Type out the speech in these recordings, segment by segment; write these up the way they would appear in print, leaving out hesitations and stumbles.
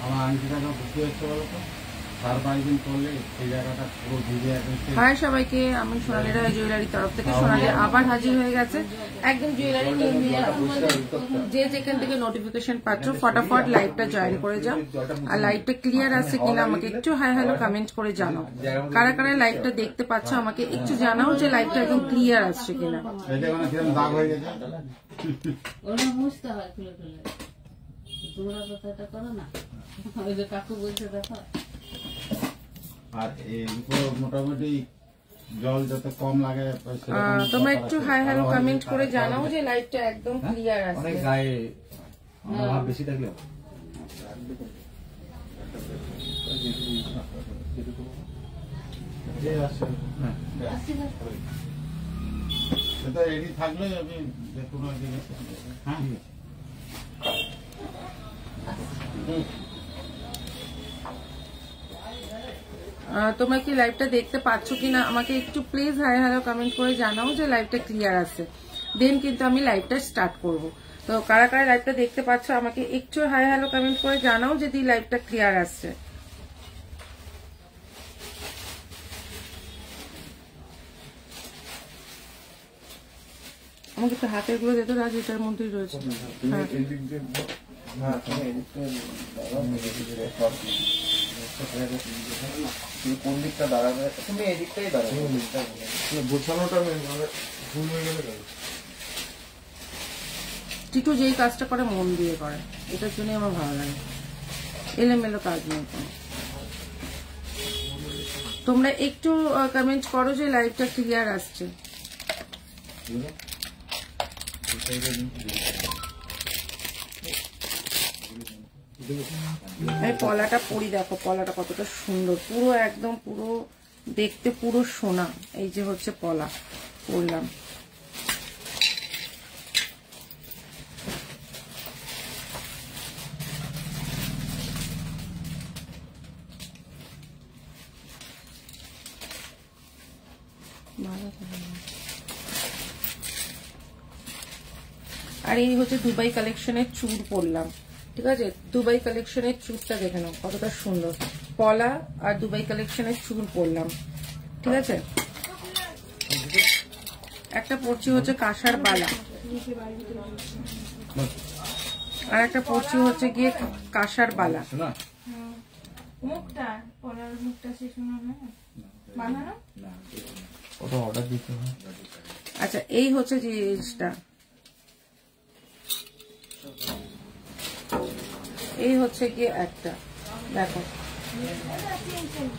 আমার আংটিটা বুঝতে হচ্ছে বলতো 4-5 দিন করলে সেই জায়গাটা পুরো ভিজে একদম। হাই সবাইকে, আমি সোনালী রায় জুয়েলারির তরফ থেকে। সোনালী আবার হাজির হয়ে গেছে একদম জুয়েলারি নিয়ে। যে যেখান থেকে নোটিফিকেশন পাচ্ছ ফটাফট লাইভটা জয়েন করে যাও। আর লাইভটা ক্লিয়ার আছে কিনা আমাকে একটু হাই হ্যালো কমেন্ট করে জানাও। কারা কারা লাইভটা দেখতে পাচ্ছ আমাকে একটু জানাও যে লাইভটা একদম ক্লিয়ার আসছে কিনা। দাগ হয়ে গেছে ওটা মুছতে হয় খুলে খুলে। তোমরা কথাটা করো না, ওই যে কাকু বলছে দেখো। আর মোটামুটি জল যাতে কম লাগে। তোমরা একটু হাই হ্যালো কমেন্ট করে জানাও যে লাইভটা একদম ক্লিয়ার আছে। অনেক গায়ে ভাব বেশি থাকলে সেটা রেডি থাকলে আমি দেখুন। হ্যাঁ তোমরা কি লাইভটা দেখতে পাচ্ছ কিনা আমাকে একটু প্লিজ হাই হ্যালো কমেন্ট করে জানাও যে লাইভটা ক্লিয়ার আছে। দেন কিন্তু আমি লাইভটা স্টার্ট করব। তো কারা কারা লাইভটা দেখতে পাচ্ছ আমাকে একটু হাই হ্যালো কমেন্ট করে জানাও যদি লাইভটা ক্লিয়ার আসছে। আমাকে একটু হাতের গুলো যেতে রাজ, এটার মধ্যেই রয়েছে। কোন দিকটা দাঁড়াবে? তুমি এই দিকটাই দাঁড়াবে। গোছানোটা ভুল হয়ে গেলে টিটু যেই কাজটা করে মন দিয়ে করে, এটার জন্য আমার ভালো লাগে। এলোমেলো কাজ নেই। তোমরা একটু কমেন্ট করো যে লাইভটা ক্লিয়ার আসছে। এই পলাটা পরি, দেখো পলাটা কতটা সুন্দর, পুরো একদম পুরো দেখতে পুরো সোনা। এই যে হচ্ছে পলা পরলাম। আর এই হচ্ছে দুবাই কালেকশনের চুড় পরলাম, ঠিক আছে। দুবাই কালেকশনের চুড়টা দেখে নাও কতটা সুন্দর, পলা আর দুবাই কালেকশনের চুড় পরলাম, ঠিক আছে। একটা পরছি হচ্ছে কাঁসার বালা, আর একটা পরছি হচ্ছে গিয়ে কাঁসার বালা। আচ্ছা, এই হচ্ছে জিনিসটা, এই হচ্ছে গিয়ে একটা, দেখো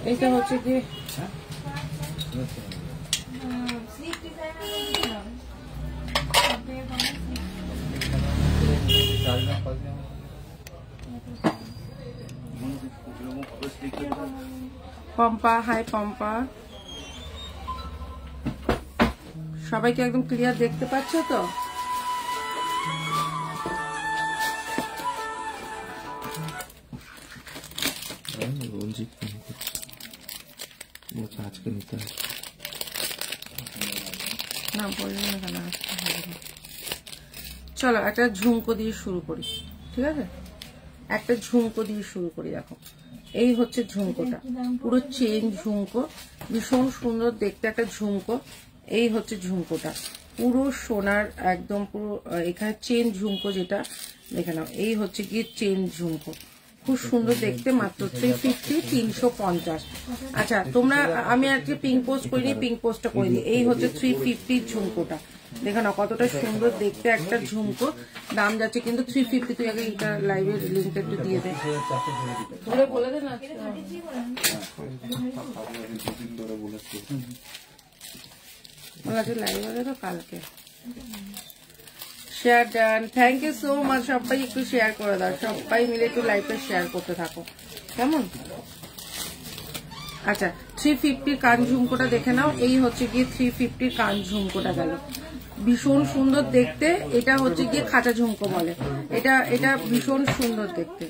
এইটা হচ্ছে গিয়ে পম্পা। হাই পম্পা, সবাইকে একদম ক্লিয়ার দেখতে পাচ্ছ তো? আজকে নিতে না বললেন না কেন? চলো একটা ঝুমকো দিয়ে শুরু করি, ঠিক আছে। একটা ঝুমকো দিয়ে শুরু করি। দেখো এই হচ্ছে ঝুমকোটা, পুরো চেন ঝুমকো, ভীষণ সুন্দর দেখতে একটা ঝুমকো। এই হচ্ছে ঝুমকোটা পুরো সোনার একদম পুরো, এখানে চেন ঝুমকো যেটা দেখে নাও। এই হচ্ছে গিয়ে চেন ঝুমকো, খুব সুন্দর দেখতে, মাত্র 350, 350। আচ্ছা তোমরা, আমি আজকে পিঙ্ক পোস্ট করিনি, পিঙ্ক পোস্টটা করে দিই। এই হচ্ছে 350 ঝুমকোটা, দেখে নাও কতটা সুন্দর দেখতে একটা ঝুমকো। দাম যাচ্ছে কিন্তু 350। তুই আগে এটা লাইভের লিঙ্কটা একটু দিয়ে দে, তোমরা বলে দে না। লাইভ হবে তো কালকে। Share done, thank you so much. সবাই একটু শেয়ার করে দাও, সবাই মিলে একটু লাইভটা শেয়ার করতে থাকো, কেমন? আচ্ছা 350 কান ঝুমকোটা দেখে নাও। এই হচ্ছে গিয়ে 350 কান ঝুমকোটা গেল, ভীষণ সুন্দর দেখতে। এটা হচ্ছে গিয়ে খাঁচা ঝুমকো বলে, এটা ভীষণ সুন্দর দেখতে।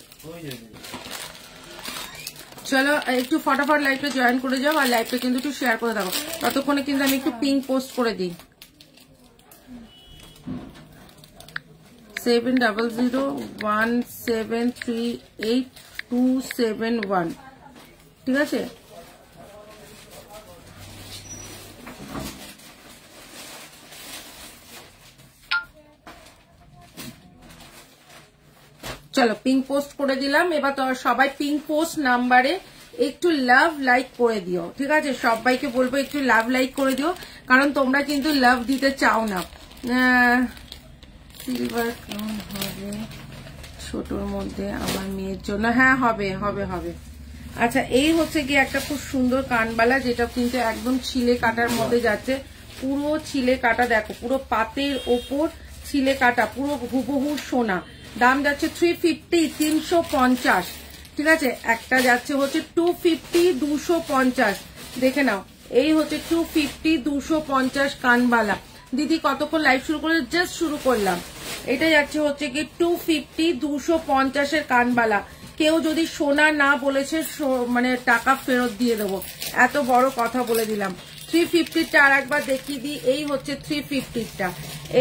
চলো একটু ফটাফট লাইভটা জয়েন করে যাও, আর লাইভটা কিন্তু একটু শেয়ার করে দাও। ততক্ষণে কিন্তু আমি একটু পিঙ্ক পোস্ট করে দিই। 70017384 271, ঠিক আছে। চলো পিঙ্ক পোস্ট করে দিলাম। এবার তো সবাই পিঙ্ক পোস্ট নাম্বারে একটু লাভ লাইক করে দিও, ঠিক আছে। সবাইকে বলবো একটু লাভ লাইক করে দিও, কারণ তোমরা কিন্তু লাভ দিতে চাও না। সিলভার ক্রাউন হবে ছোটর মধ্যে আমার মেয়ের জন্য, হ্যাঁ হবে হবে হবে। আচ্ছা এই হচ্ছে কি একটা খুব সুন্দর কানবালা, যেটা কিন্তু একদম ছিলে কাটার মধ্যে যাচ্ছে, পুরো ছিলে কাটা, দেখো পুরো পাতের ওপর ছিলে কাটা, পুরো হুবহু সোনা। দাম যাচ্ছে 350, 350, ঠিক আছে। একটা যাচ্ছে হচ্ছে 250, 250, দেখে নাও। এই হচ্ছে 250, 250 কানবালা। দিদি কতক্ষণ লাইভ শুরু করে? জাস্ট শুরু করলাম। এটা যাচ্ছে হচ্ছে কি 250, 250 এর কানবালা। কেউ যদি সোনা না বলেছে মানে টাকা ফেরত দিয়ে দেবো, এত বড় কথা বলে দিলাম। 350টা আর একবার দেখিয়ে দিই। এই হচ্ছে 350টা,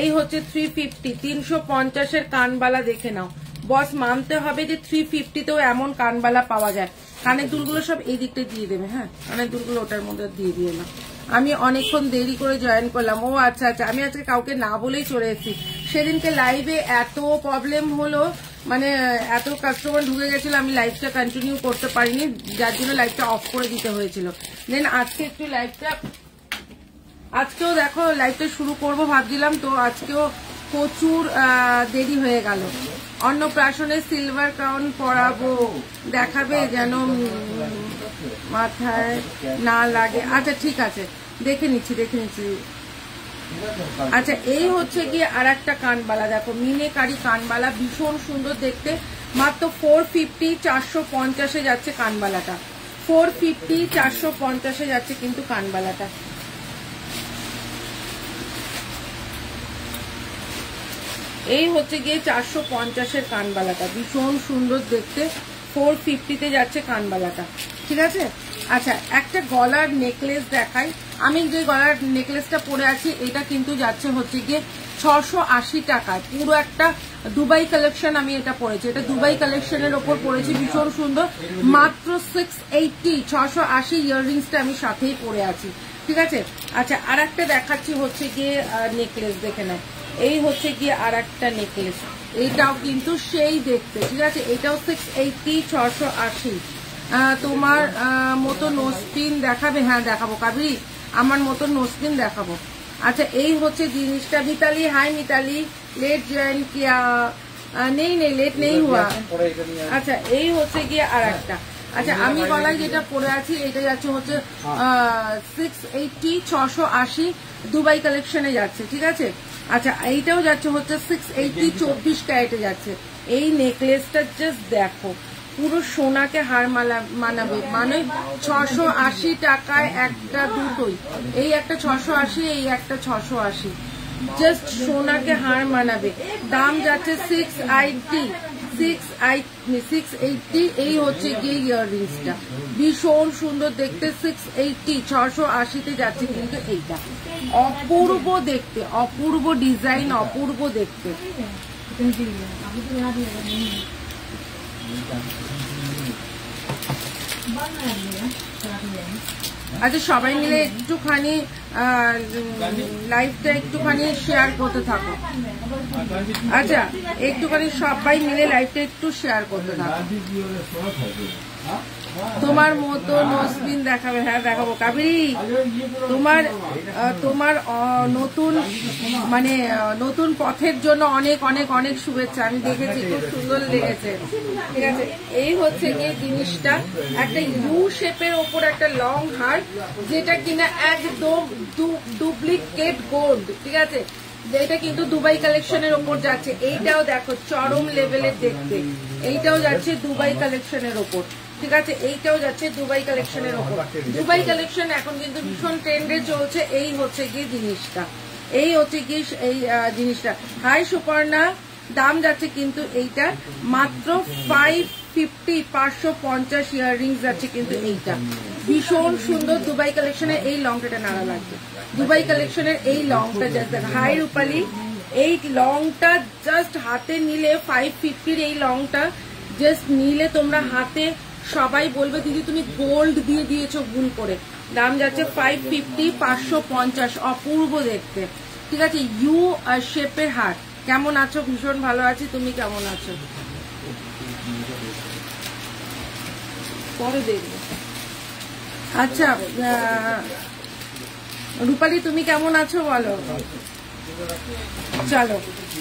এই হচ্ছে 350, 350 এর কানবালা, দেখে নাও। বস মানতে হবে যে 350তেও এমন কানবালা পাওয়া যায়। কানের দুলগুলো সব এই দিকটা দিয়ে দেবে, হ্যাঁ কানের দুলগুলো ওটার মধ্যে দিয়ে দিয়ে না। আমি অনেকক্ষণ দেরি করে জয়েন করলাম। ও আচ্ছা আচ্ছা, আমি আজকে কাউকে না বলেই চলে এসেছি। সেদিনকে লাইভে এত প্রবলেম হলো, মানে এত কাস্টমার ঢুকে গেছিল, আমি লাইভটা কন্টিনিউ করতে পারিনি, যার জন্য লাইভটা অফ করে দিতে হয়েছিল। দেন আজকে একটু লাইভটা, আজকেও দেখো লাইভটা শুরু করব ভাবছিলাম, তো আজকেও প্রচুর দেরি হয়ে গেল। অন্নপ্রাশনে সিলভার ক্রাউন পরাবো, দেখাবে যেন মাথায় না লাগে। আচ্ছা ঠিক আছে, দেখে নিচ্ছি দেখে নিচ্ছি। আচ্ছা এই হচ্ছে গিয়ে আর একটা কানবালা, দেখো মিনেকারি কানবালা, ভীষণ সুন্দর দেখতে। মাত্র 450, 450 যাচ্ছে কানবালাটা। 450, 450 যাচ্ছে কিন্তু কানবালাটা। এই হচ্ছে গিয়ে 450 কানবালাটা, ভীষণ সুন্দর দেখতে। 450তে যাচ্ছে কানবালাটা, ঠিক আছে। আচ্ছা একটা গলার নেকলেস দেখাই। আমি যে গলার নেকলেসটা পরে আছি এটা কিন্তু যাচ্ছে হচ্ছে গিয়ে 680 টাকায়, পুরো একটা দুবাই কালেকশন আমি এটা পরেছি। এটা দুবাই কালেকশনের ওপর পরেছি, ভীষণ সুন্দর। মাত্র 680, 680 ইয়াররিংসটা আমি সাথেই পরে আছি, ঠিক আছে। আচ্ছা আর একটা দেখাচ্ছি হচ্ছে গিয়ে নেকলেস, দেখে নাও। এই হচ্ছে গিয়ে আর একটা নেকলেস, এইটাও কিন্তু সেই দেখতে, ঠিক আছে। এটাও 680, 680। তোমার মতো নোজপিন দেখাবে? হ্যাঁ দেখাবো কাবেরী, আমার মতো নোজপিন দেখাবো। আচ্ছা এই হচ্ছে জিনিসটা। Mitali, hi Mitali, late join किया? नहीं नहीं लेट नहीं हुआ। আচ্ছা এই হচ্ছে গিয়ে আর একটা। আচ্ছা আমি গলায় যেটা পরে আছি এটা যাচ্ছে হচ্ছে 680, 680 দুবাই কালেকশনে যাচ্ছে, ঠিক আছে। আচ্ছা এইটাও যাচ্ছে হচ্ছে 680, 24 ক্যারেটে যাচ্ছে। এই নেকলেসটা জাস্ট দেখো, পুরো সোনাকে হার মানাবে, মানে 680 টাকায় একটা দুটোই। এই একটা 680, এই একটা 680, জাস্ট সোনাকে হার মানাবে। দাম যাচ্ছে 680, 680। এই হচ্ছে গিয়ে ইয়াররিংসটা, ভীষণ সুন্দর দেখতে। 680, 680তে যাচ্ছে কিন্তু এইটা। অপূর্ব দেখতে, অপূর্ব ডিজাইন, অপূর্ব দেখতে। আচ্ছা সবাই মিলে একটুখানি লাইভটা একটুখানি শেয়ার করতে থাকো। আচ্ছা একটুখানি সবাই মিলে লাইভটা একটু শেয়ার করতে থাকো। তোমার মতো নোজপিন দেখাবে? হ্যাঁ দেখাবো কাবেরী। তোমার নতুন মানে নতুন পথের জন্য অনেক অনেক অনেক শুভেচ্ছা। আমি দেখেছি, খুব সুন্দর লেগেছে, ঠিক আছে। এই হচ্ছে গিয়ে জিনিসটা, একটা ইউ শেপের ওপর একটা লং হার, যেটা কিনা একদম ডুপ্লিকেট গোল্ড, ঠিক আছে। এটা কিন্তু দুবাই কালেকশনের ওপর যাচ্ছে। এইটাও দেখো চরম লেভেলের দেখতে, এইটাও যাচ্ছে দুবাই কালেকশনের ওপর, ঠিক আছে। এইটাও যাচ্ছে দুবাই কালেকশনের ওপর। দুবাই কালেকশন এখন কিন্তু ভীষণ ট্রেন্ডে চলছে। এই হচ্ছে গিয়ে জিনিসটা, এই হচ্ছে গিয়ে এই জিনিসটা। হাই সুপর্ণা, দাম যাচ্ছে কিন্তু এইটা মাত্র 550, 550 ইয়াররিংস যাচ্ছে কিন্তু এইটা। ভীষণ সুন্দর দুবাই কালেকশনের এই লংটা নাড়া লাগবে। দুবাই কালেকশনের এই লংটা জাস্ট হাই রূপালী, এই লংটা জাস্ট হাতে নিলে 550 এই লংটা জাস্ট নিলে তোমরা হাতে সবাই বলবে দিদি তুমি গোল্ড দিয়ে দিয়েছো ভুল করে। দাম যাচ্ছে 550, 550, অপূর্ব দেখতে। ঠিক আছে, ইউ শেপের হার। কেমন আছো? ভীষণ ভালো আছি, তুমি কেমন আছো? পরে দেখবো। আচ্ছা রূপালী তুমি কেমন আছো বলো। চলো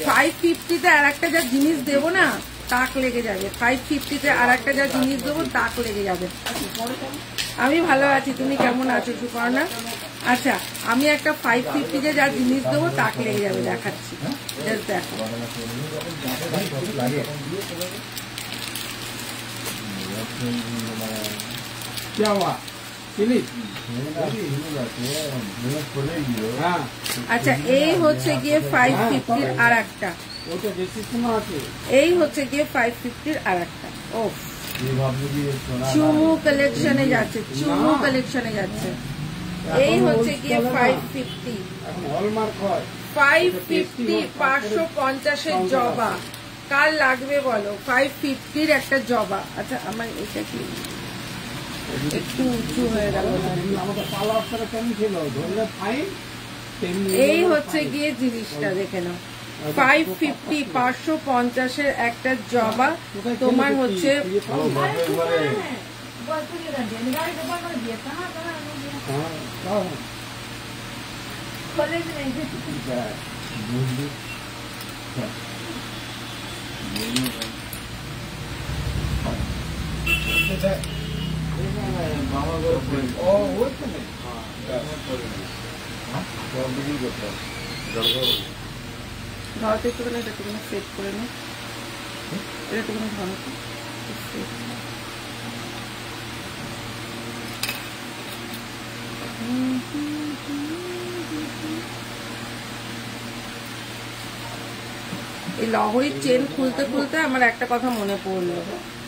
550-তে আর একটা যা জিনিস দেবো না তাক লেগে যাবে। 550-তে আর একটা যা জিনিস দেবো তাক লেগে যাবে। আমি ভালো আছি, তুমি কেমন আছো সুপর্ণা? আচ্ছা আমি একটা 550-তে যা জিনিস দেবো তাক লেগে যাবে, দেখাচ্ছি। দেখো আচ্ছা এই হচ্ছে গিয়ে 550-র আর একটা, এই হচ্ছে গিয়ে 550-র আর একটা। ও চুমু কালেকশনে যাচ্ছে, চুমু কালেকশনে যাচ্ছে। এই হচ্ছে গিয়ে 550, 550-550-এর জবা। কার লাগবে বলো? 550-র একটা জবা। আচ্ছা আমার এটা কি একটু উঁচু হয়ে গেল। এই হচ্ছে গিয়ে জিনিসটা দেখে নাও, 550-550-এর একটা জবা। তোমার হচ্ছে ধরতে একটুখানি, এটা একটুখানি সেট করে নে, এটা একটুখানি ধরো। এই লহরির চেন খুলতে খুলতে আমার একটা কথা মনে পড়লো,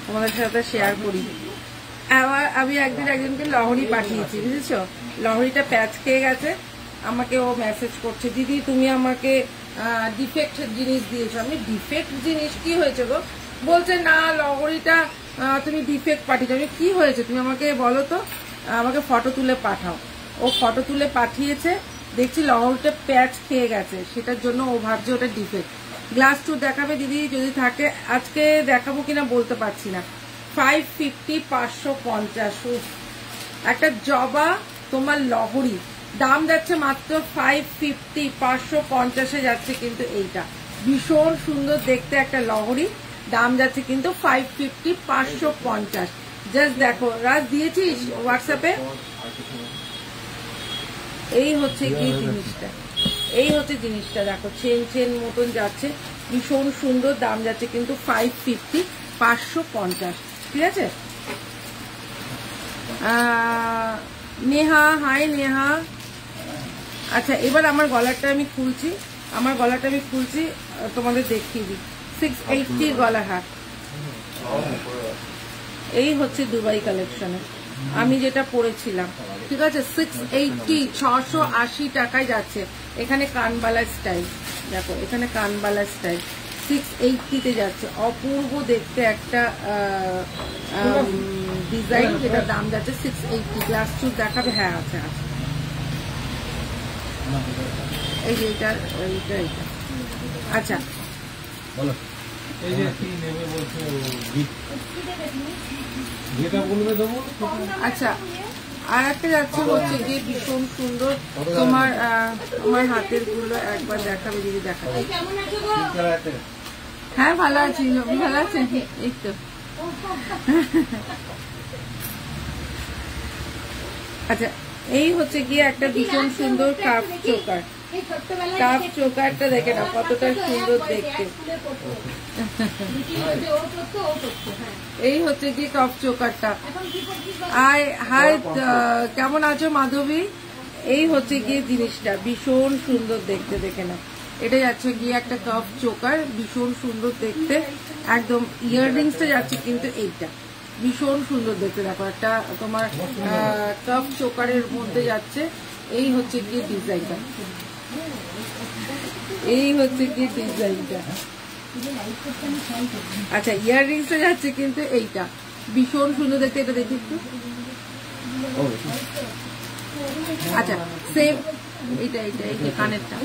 তোমাদের সাথে শেয়ার করি। আমি একজনকে লহরি পাঠিয়েছি, বুঝেছো? লহরিটা প্যাচ খেয়ে গেছে, আমাকে ও মেসেজ করছে দিদি তুমি আমাকে ডিফেক্ট জিনিস দিয়েছো। আমি ডিফেক্ট জিনিস কি হয়েছে গো? বলছে না লহরিটা তুমি ডিফেক্ট পাঠিয়েছো। আমি কি হয়েছে তুমি আমাকে বলো তো, আমাকে ফটো তুলে পাঠাও। ও ফটো তুলে পাঠিয়েছে, দেখছি লহরিটা প্যাচ খেয়ে গেছে, সেটার জন্য ও ভাবছে ওটা ডিফেক্ট। গ্লাস টু দেখাবে দিদি যদি থাকে, আজকে দেখাবো কিনা বলতে পারছি না। 550-550 একটা জবা তোমার লহরি, দাম যাচ্ছে মাত্র 550-550-এ যাচ্ছে। কিন্তু এইটা ভীষণ সুন্দর দেখতে একটা লহরি, দাম যাচ্ছে কিন্তু 550-550। জাস্ট দেখো, রাজ দিয়েছিস হোয়াটসঅ্যাপে? এই হচ্ছে কি জিনিসটা, এই হচ্ছে জিনিসটা দেখো, চেন চেন মতন যাচ্ছে, ভীষণ সুন্দর, দাম যাচ্ছে কিন্তু 550-550। ঠিক আছে। নেহা, হাই নেহা। আচ্ছা এবার আমার গলাটা আমি খুলছি, আমার গলাটা আমি খুলছি, তোমাদের দেখিয়ে দিই। 680 গলা হাত। এই হচ্ছে দুবাই কালেকশনে আমি যেটা পরেছিলাম। ঠিক আছে, 680, 680 টাকায় যাচ্ছে। এখানে কানবালা স্টাইল দেখো, এখানে কানবালা স্টাইল 680-তে যাচ্ছে। অপূর্ব দেখতে একটা ডিজাইন, যেটা দাম যাচ্ছে 680। গ্লাস চুপ দেখাবে? হ্যাঁ আছে আছে। এই যে এটা এইটা এইটা। আচ্ছা বলো, এই যে কি নেবে বলছো, যেটা বলবে দেবো। আচ্ছা আর একটা যাচ্ছে হচ্ছে গিয়ে ভীষণ সুন্দর, তোমার তোমার হাতের গুলো একবার দেখাবে দিদি, দেখাবে। হ্যাঁ ভালো আছি, ভালো আছেন? এই তো। আচ্ছা এই হচ্ছে গিয়ে একটা ভীষণ সুন্দর কাপ চোকার। কাপ চোকারটা দেখে না কতটা সুন্দর দেখতে। এই হচ্ছে গিয়ে কাপ চোকারটা। হাই কেমন আছো মাধবী? এই হচ্ছে গিয়ে জিনিসটা ভীষণ সুন্দর দেখতে, দেখে না। এটা যাচ্ছে গিয়ে একটা কাপ চোকার, ভীষণ সুন্দর দেখতে একদম। ইয়াররিংসটা যাচ্ছে কিন্তু এইটা ভীষণ সুন্দর দেখতে, দেখো একটা তোমার কাপ চোকারের মধ্যে যাচ্ছে। এই হচ্ছে গিয়ে ডিজাইনটা, এই হচ্ছে গিয়ে ডিজাইনটা। আচ্ছা ইয়াররিংসটা যাচ্ছে কিন্তু এইটা ভীষণ সুন্দর দেখতে, এটা দেখি একটু। আচ্ছা সেম এটা এটা এই কানেরটা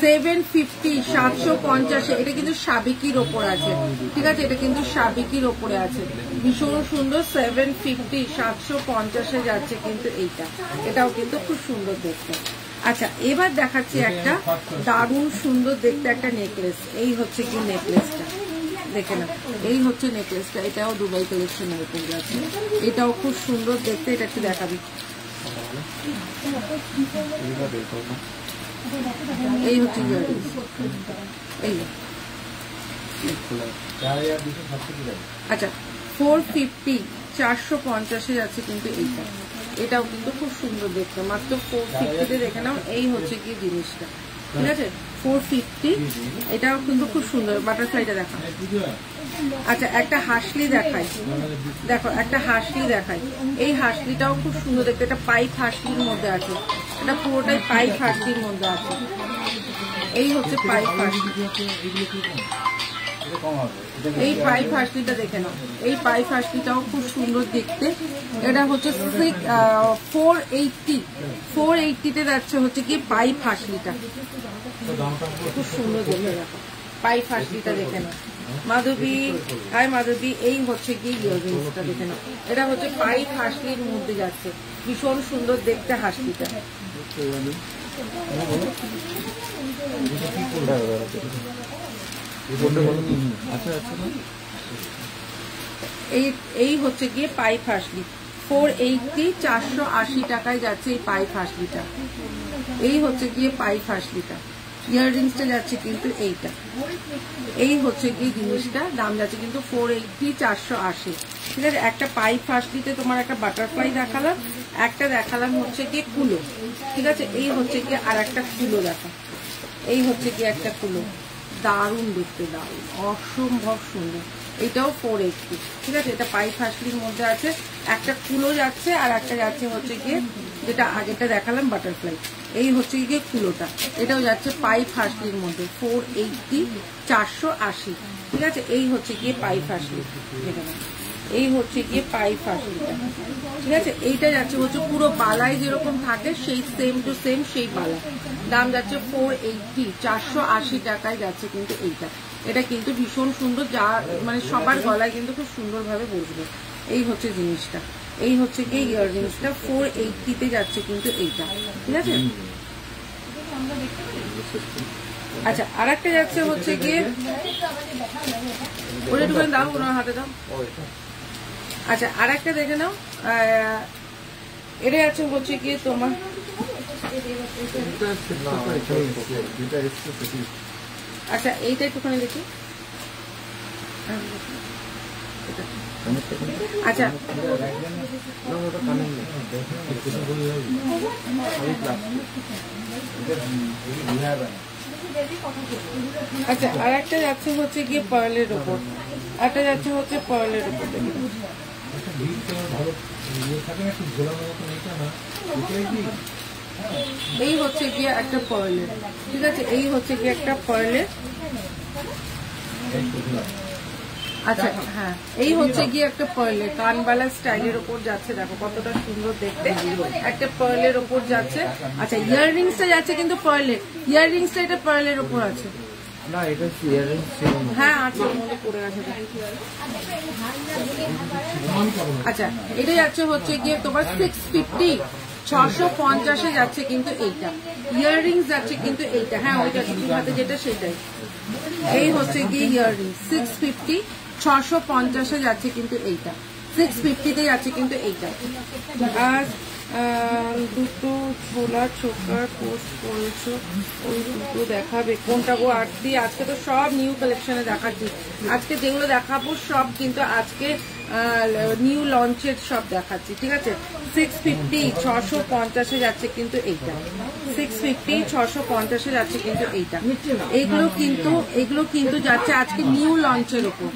750 750, এটা কিন্তু সাবেকির ওপর আছে, ঠিক আছে, এটা কিন্তু সাবেকির ওপরে আছে, ভীষণ সুন্দর 750 750 যাচ্ছে কিন্তু এইটা, এটাও কিন্তু খুব সুন্দর দেখতে। আচ্ছা এবার দেখাচ্ছি একটা দারুণ সুন্দর দেখতে একটা নেকলেস, এই হচ্ছে কি নেকলেসটা দেখে না, এই হচ্ছে নেকলেসটা, এটাও দুবাই কালেকশনের উপর যাচ্ছে, এটাও খুব সুন্দর দেখতে, এটা একটু দেখাবি। এই হচ্ছে এই আচ্ছা 450 450 যাচ্ছে কিন্তু এইটা, এটাও কিন্তু খুব সুন্দর দেখতে, মাত্র 450 দেখে নাও। এই হচ্ছে কি জিনিসটা, ঠিক আছে 450, এটাও কিন্তু খুব সুন্দর, বাটারফ্লাইটা দেখা। আচ্ছা একটা হাসলি দেখাই, দেখো একটা হাসলি দেখাই, এই হাসলিটাও খুব সুন্দর দেখতে, এটা পাইপ হাসলির মধ্যে আছে, এটা পুরোটাই পাইপ হাসলির মধ্যে আছে, এই হচ্ছে পাইপ হাসলি, এই পাইপ হাসলিটা দেখে নাও, এই পাইপ হাসলিটাও খুব সুন্দর দেখতে, এটা হচ্ছে 480 যাচ্ছে হচ্ছে কি পাইপ হাসলিটা, খুব সুন্দর দেখতে, দেখো পাইপ হাসলিটা দেখে নাও। মাধবী, হাই মাধবী, এই হচ্ছে কি ইয়াররিংসটা দেখে নাও, এটা হচ্ছে পাইপ হাসলির মধ্যে যাচ্ছে, ভীষণ সুন্দর দেখতে হাসলিটা। এই হচ্ছে গিয়ে পাইপ হাসলি 480 480 টাকায় যাচ্ছে এই পাইপ হাসলিটা, এই হচ্ছে গিয়ে পাইপ হাসলিটা। ইয়াররিংসটা যাচ্ছে কিন্তু এইটা, এই হচ্ছে কি জিনিসটা দাম যাচ্ছে কিন্তু 480 480, ঠিক আছে। একটা পাইপ হাসলিতে তোমার একটা বাটারফ্লাই দেখালাম, একটা দেখালাম হচ্ছে গিয়ে কুলো, ঠিক আছে, এই হচ্ছে গিয়ে আর একটা কুলো দেখা, এই হচ্ছে গিয়ে একটা কুলো, দারুণ দেখতে, দারুণ অসম্ভব সুন্দর, এটাও 480, ঠিক আছে, এটা পাইপ হাসলির মধ্যে আছে, একটা কুলো যাচ্ছে আর একটা যাচ্ছে হচ্ছে গিয়ে যেটা আগেটা দেখালাম বাটারফ্লাই, এই হচ্ছে গিয়ে কুলোটা, এটাও যাচ্ছে পাইপ হাসলির মধ্যে 480 480, ঠিক আছে, এই হচ্ছে গিয়ে পাইপ হাসলি, এই হচ্ছে গিয়ে পাইপ হাসলিটা, ঠিক আছে। এইটা যাচ্ছে হচ্ছে পুরো বালায় যেরকম থাকে সেই সেম টু সেম সেই বালা, দাম যাচ্ছে 480 480 টাকায় যাচ্ছে কিন্তু এইটা, এটা কিন্তু ভীষণ সুন্দর, যা মানে সবার গলায় কিন্তু খুব সুন্দরভাবে বসবে, এই হচ্ছে জিনিসটা, এই হচ্ছে গিয়ে ইয়াররিংসটা 480 যাচ্ছে কিন্তু এইটা, ঠিক আছে। আচ্ছা আর একটা যাচ্ছে হচ্ছে গিয়ে ওটা একটু দাও, ওনার হাতে দাও। আচ্ছা আর একটা দেখে নাও, এটা যাচ্ছে হচ্ছে গিয়ে তোমার আচ্ছা এইটা একটুখানি দেখি, আচ্ছা আচ্ছা আর একটা যাচ্ছে হচ্ছে গিয়ে পার্লের ওপর, একটা যাচ্ছে হচ্ছে পার্লের ওপর, এই হচ্ছে গিয়ে একটা পার্লের, ঠিক আছে, এই হচ্ছে গিয়ে একটা পার্লের, আচ্ছা হ্যাঁ এই হচ্ছে গিয়ে একটা পার্লের কানবালা স্টাইলের ওপর যাচ্ছে, দেখো কতটা সুন্দর দেখতে, একটা পার্লের ওপর যাচ্ছে। আচ্ছা ইয়াররিংসটা যাচ্ছে কিন্তু পার্লের, ইয়াররিংসটা এটা পার্লের ওপর আছে না, এটা ইয়াররিংস ছিল না, হ্যাঁ আছে মনে পড়ে গেছে। আচ্ছা এটা যাচ্ছে হচ্ছে গিয়ে তোমার 650 650 যাচ্ছে কিন্তু এইটা, ইয়াররিংস যাচ্ছে কিন্তু এইটা, হ্যাঁ ওইটা তোমার হাতে যেটা সেটাই, এই হচ্ছে গিয়ে ইয়াররিংস 650 650 যাচ্ছে কিন্তু এইটা, 650 যাচ্ছে কিন্তু এইটা। আর দুটো ছোলা ছোকার পোস্ট করেছো, ওই দুটো দেখাবে কোনটা গো আরতি? আজকে তো সব নিউ কালেকশনে দেখাচ্ছি, আজকে যেগুলো দেখাবো সব কিন্তু আজকে নিউ লঞ্চের সব দেখাচ্ছি, ঠিক আছে। 650 650 যাচ্ছে কিন্তু এইটা, 650 650 যাচ্ছে কিন্তু এইটা, এগুলো কিন্তু যাচ্ছে আজকে নিউ লঞ্চের উপর।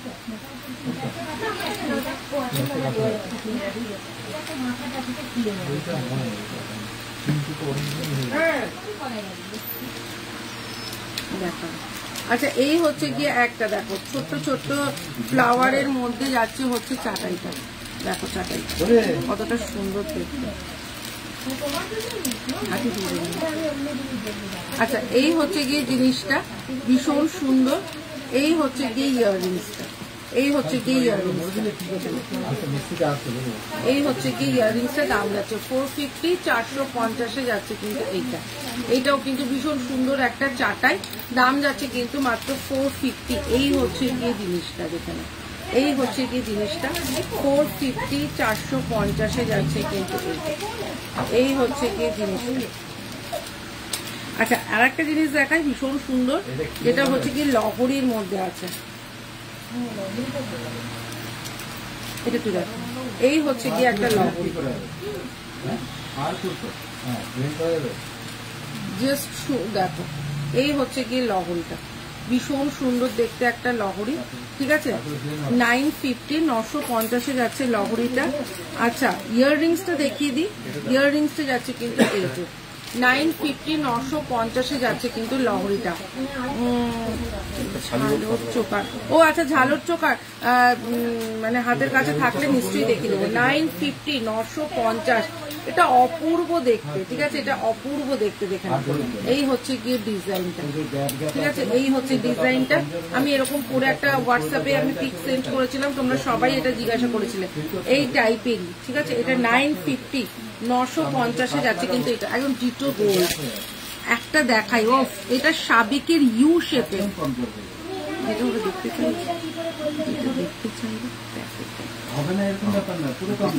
দেখো আচ্ছা এই হচ্ছে গিয়ে একটা দেখো ছোট্ট ছোট্ট ফ্লাওয়ারের মধ্যে যাচ্ছে হচ্ছে চাটাইটা, দেখো চাটাইটা কতটা সুন্দর দেখতে। আচ্ছা এই হচ্ছে গিয়ে জিনিসটা ভীষণ সুন্দর। এই হচ্ছে গিয়ে ইয়াররিংসটা, এই হচ্ছে গিয়ে ইয়াররিংসটা, এই হচ্ছে গিয়ে ইয়াররিংসটা দাম যাচ্ছে 450, 450 যাচ্ছে কিন্তু এইটাও কিন্তু ভীষণ সুন্দর একটা চাটাই, দাম যাচ্ছে কিন্তু মাত্র 450। এই হচ্ছে গিয়ে জিনিসটা যেখানে, এই হচ্ছে গিয়ে জিনিসটা 450, 450 যাচ্ছে কিন্তু এই হচ্ছে গিয়ে জিনিসটা। আচ্ছা আর একটা জিনিস দেখায় ভীষণ সুন্দর, যেটা হচ্ছে কি লহরির মধ্যে আছে, এটা তুই দেখো, এই হচ্ছে গিয়ে একটা লহরি, জাস্ট দেখো এই হচ্ছে গিয়ে লহরিটা, ভীষণ সুন্দর দেখতে একটা লহরি, ঠিক আছে 950, 950 যাচ্ছে লহরিটা। আচ্ছা ইয়াররিংসটা দেখিয়ে দিই, ইয়াররিংসটা যাচ্ছে কিন্তু এইটা 950, 950 যাচ্ছে কিন্তু লহরিটা। ঝালর চোকার, ও আচ্ছা ঝালর চোকার মানে হাতের কাছে থাকলে নিশ্চয়ই দেখিয়ে দেবো। 950, 950, এটা অপূর্ব দেখতে, ঠিক আছে এটা অপূর্ব দেখতে। দেখেন এই হচ্ছে গিয়ে ডিজাইনটা, ঠিক আছে এই হচ্ছে ডিজাইনটা। আমি এরকম করে একটা হোয়াটসঅ্যাপে আমি পিক সেন্ড করেছিলাম, তোমরা সবাই এটা জিজ্ঞাসা করেছিলে, এই টাইপেরই, ঠিক আছে এটা 950, 950 যাচ্ছে কিন্তু এটা একদম ডিটো গোল্ড। একটা দেখাই, ও এটা সাবিকের ইউ শেপে, এটা ওরা দেখতে চাই, এটা দেখতে চাই হবে না এরকম ব্যাপার না, পুরো কম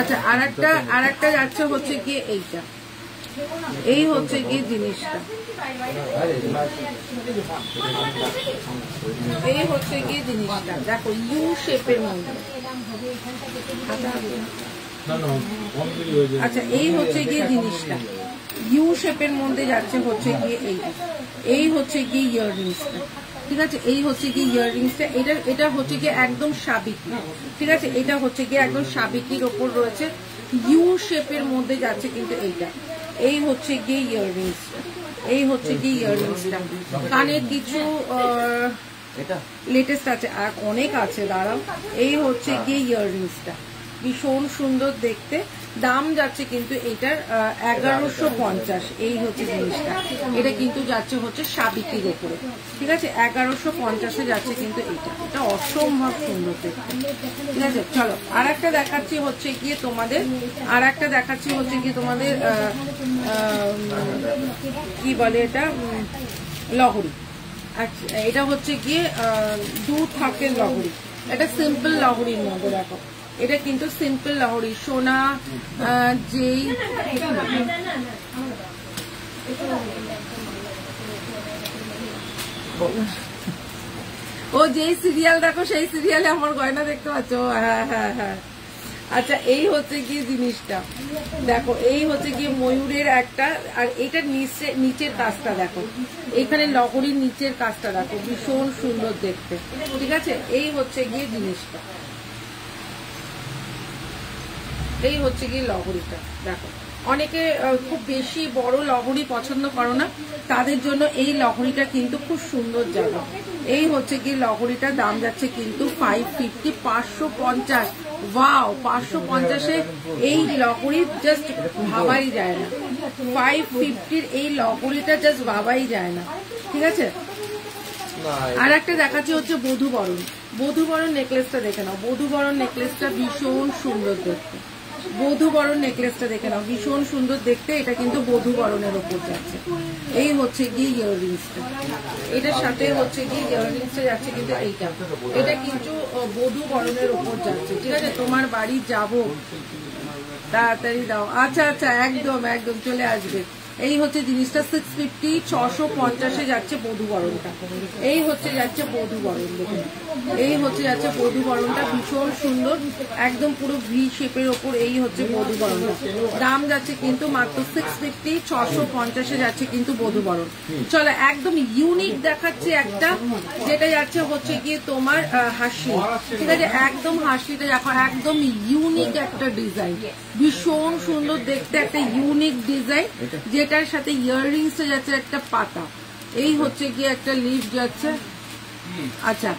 আচ্ছা আর একটা যাচ্ছে হচ্ছে গিয়ে এইটা, এই হচ্ছে গিয়ে জিনিসটা, এই হচ্ছে গিয়ে জিনিসটা দেখো ইউ শেপের মধ্যে। আচ্ছা এই হচ্ছে গিয়ে জিনিসটা ইউ শেপের মধ্যে যাচ্ছে হচ্ছে গিয়ে এইটা, এই হচ্ছে গিয়ে ইয়াররিংসটা, ঠিক আছে এই হচ্ছে গিয়ে ইয়াররিংসটা। এটা হচ্ছে গিয়ে একদম সাবিকি, ঠিক আছে এটা হচ্ছে গিয়ে একদম সাবিকির ওপর রয়েছে, ইউ শেপের মধ্যে যাচ্ছে কিন্তু এইটা। এই হচ্ছে গিয়ে ইয়াররিংসটা, এই হচ্ছে গিয়ে ইয়াররিংসটা। কানের কিছু লেটেস্ট আছে আর অনেক আছে, দাঁড়াও। এই হচ্ছে গিয়ে ইয়াররিংসটা, ভীষণ সুন্দর দেখতে, দাম যাচ্ছে কিন্তু এটার 1150। এই হচ্ছে জিনিসটা, এটা কিন্তু যাচ্ছে হচ্ছে সাবিকির ওপরে, ঠিক আছে 1150 যাচ্ছে কিন্তু এটা অসম্ভব সুন্দর দেখতে, ঠিক আছে। চলো আর একটা দেখাচ্ছি হচ্ছে গিয়ে তোমাদের, আর একটা দেখাচ্ছি হচ্ছে গিয়ে তোমাদের কি বলে এটা, লহরি। আচ্ছা এটা হচ্ছে গিয়ে 2 থাকের লহরি, এটা সিম্পল লহরির মধ্যে দেখো, এটা কিন্তু সিম্পল লহরি। সোনা যেই ও যেই সিরিয়াল দেখো সেই সিরিয়ালে আমার গয়না দেখতে পাচ্ছ, হ্যাঁ হ্যাঁ হ্যাঁ। আচ্ছা এই হচ্ছে গিয়ে জিনিসটা দেখো, এই হচ্ছে গিয়ে ময়ূরের একটা, আর এটা নিচের কাজটা দেখো, এখানে লহরির নিচের কাজটা দেখো, ভীষণ সুন্দর দেখতে, ঠিক আছে এই হচ্ছে গিয়ে জিনিসটা, এই হচ্ছে গিয়ে লহরিটা দেখো। অনেকে খুব বেশি বড় লহরি পছন্দ করো না, তাদের জন্য এই লহরিটা কিন্তু খুব সুন্দর যাবে। এই হচ্ছে গিয়ে লহরিটার দাম যাচ্ছে কিন্তু 550, 550। ওয়াও 550-এ এই লহরি জাস্ট ভাবাই যায় না, 550-র এই লহরিটা জাস্ট ভাবাই যায় না, ঠিক আছে। আর একটা দেখাচ্ছি হচ্ছে বধূবরণ, বধূবরণ নেকলেসটা দেখে নাও, বধূবরণ নেকলেসটা ভীষণ সুন্দর দেখতে, বধূবরণ নেকলেসটা দেখে নাও, ভীষণ সুন্দর দেখতে, এটা কিন্তু বধূবরণের ওপর যাচ্ছে। এই হচ্ছে গিয়ে ইয়াররিংসটা, এটার সাথে হচ্ছে গিয়ে ইয়াররিংসটা যাচ্ছে কিন্তু এইটা, এটা কিন্তু বধূবরণের ওপর যাচ্ছে, ঠিক আছে। তোমার বাড়ি যাব, তাড়াতাড়ি দাও। আচ্ছা আচ্ছা একদম একদম চলে আসবে, এই হচ্ছে জিনিসটা 650, 650 যাচ্ছে বধূবরণটা। এই হচ্ছে যাচ্ছে বধূবরণ, দেখুন এই হচ্ছে যাচ্ছে বধূবরণটা, ভীষণ সুন্দর একদম পুরো ভি শেপের ওপর। এই হচ্ছে বধূবরণটা, দাম যাচ্ছে কিন্তু মাত্র 650, 650 যাচ্ছে কিন্তু বধূবরণ। চলো একদম ইউনিক দেখাচ্ছে একটা, যেটা যাচ্ছে হচ্ছে গিয়ে তোমার হাসি, ঠিক আছে, একদম হাসিটা দেখো একদম ইউনিক একটা ডিজাইন, ভীষণ সুন্দর দেখতে একটা ইউনিক ডিজাইন, যেটার সাথে ইয়াররিংস যাচ্ছে একটা পাতা। এই হচ্ছে গিয়ে একটা লিফ যাচ্ছে। আচ্ছা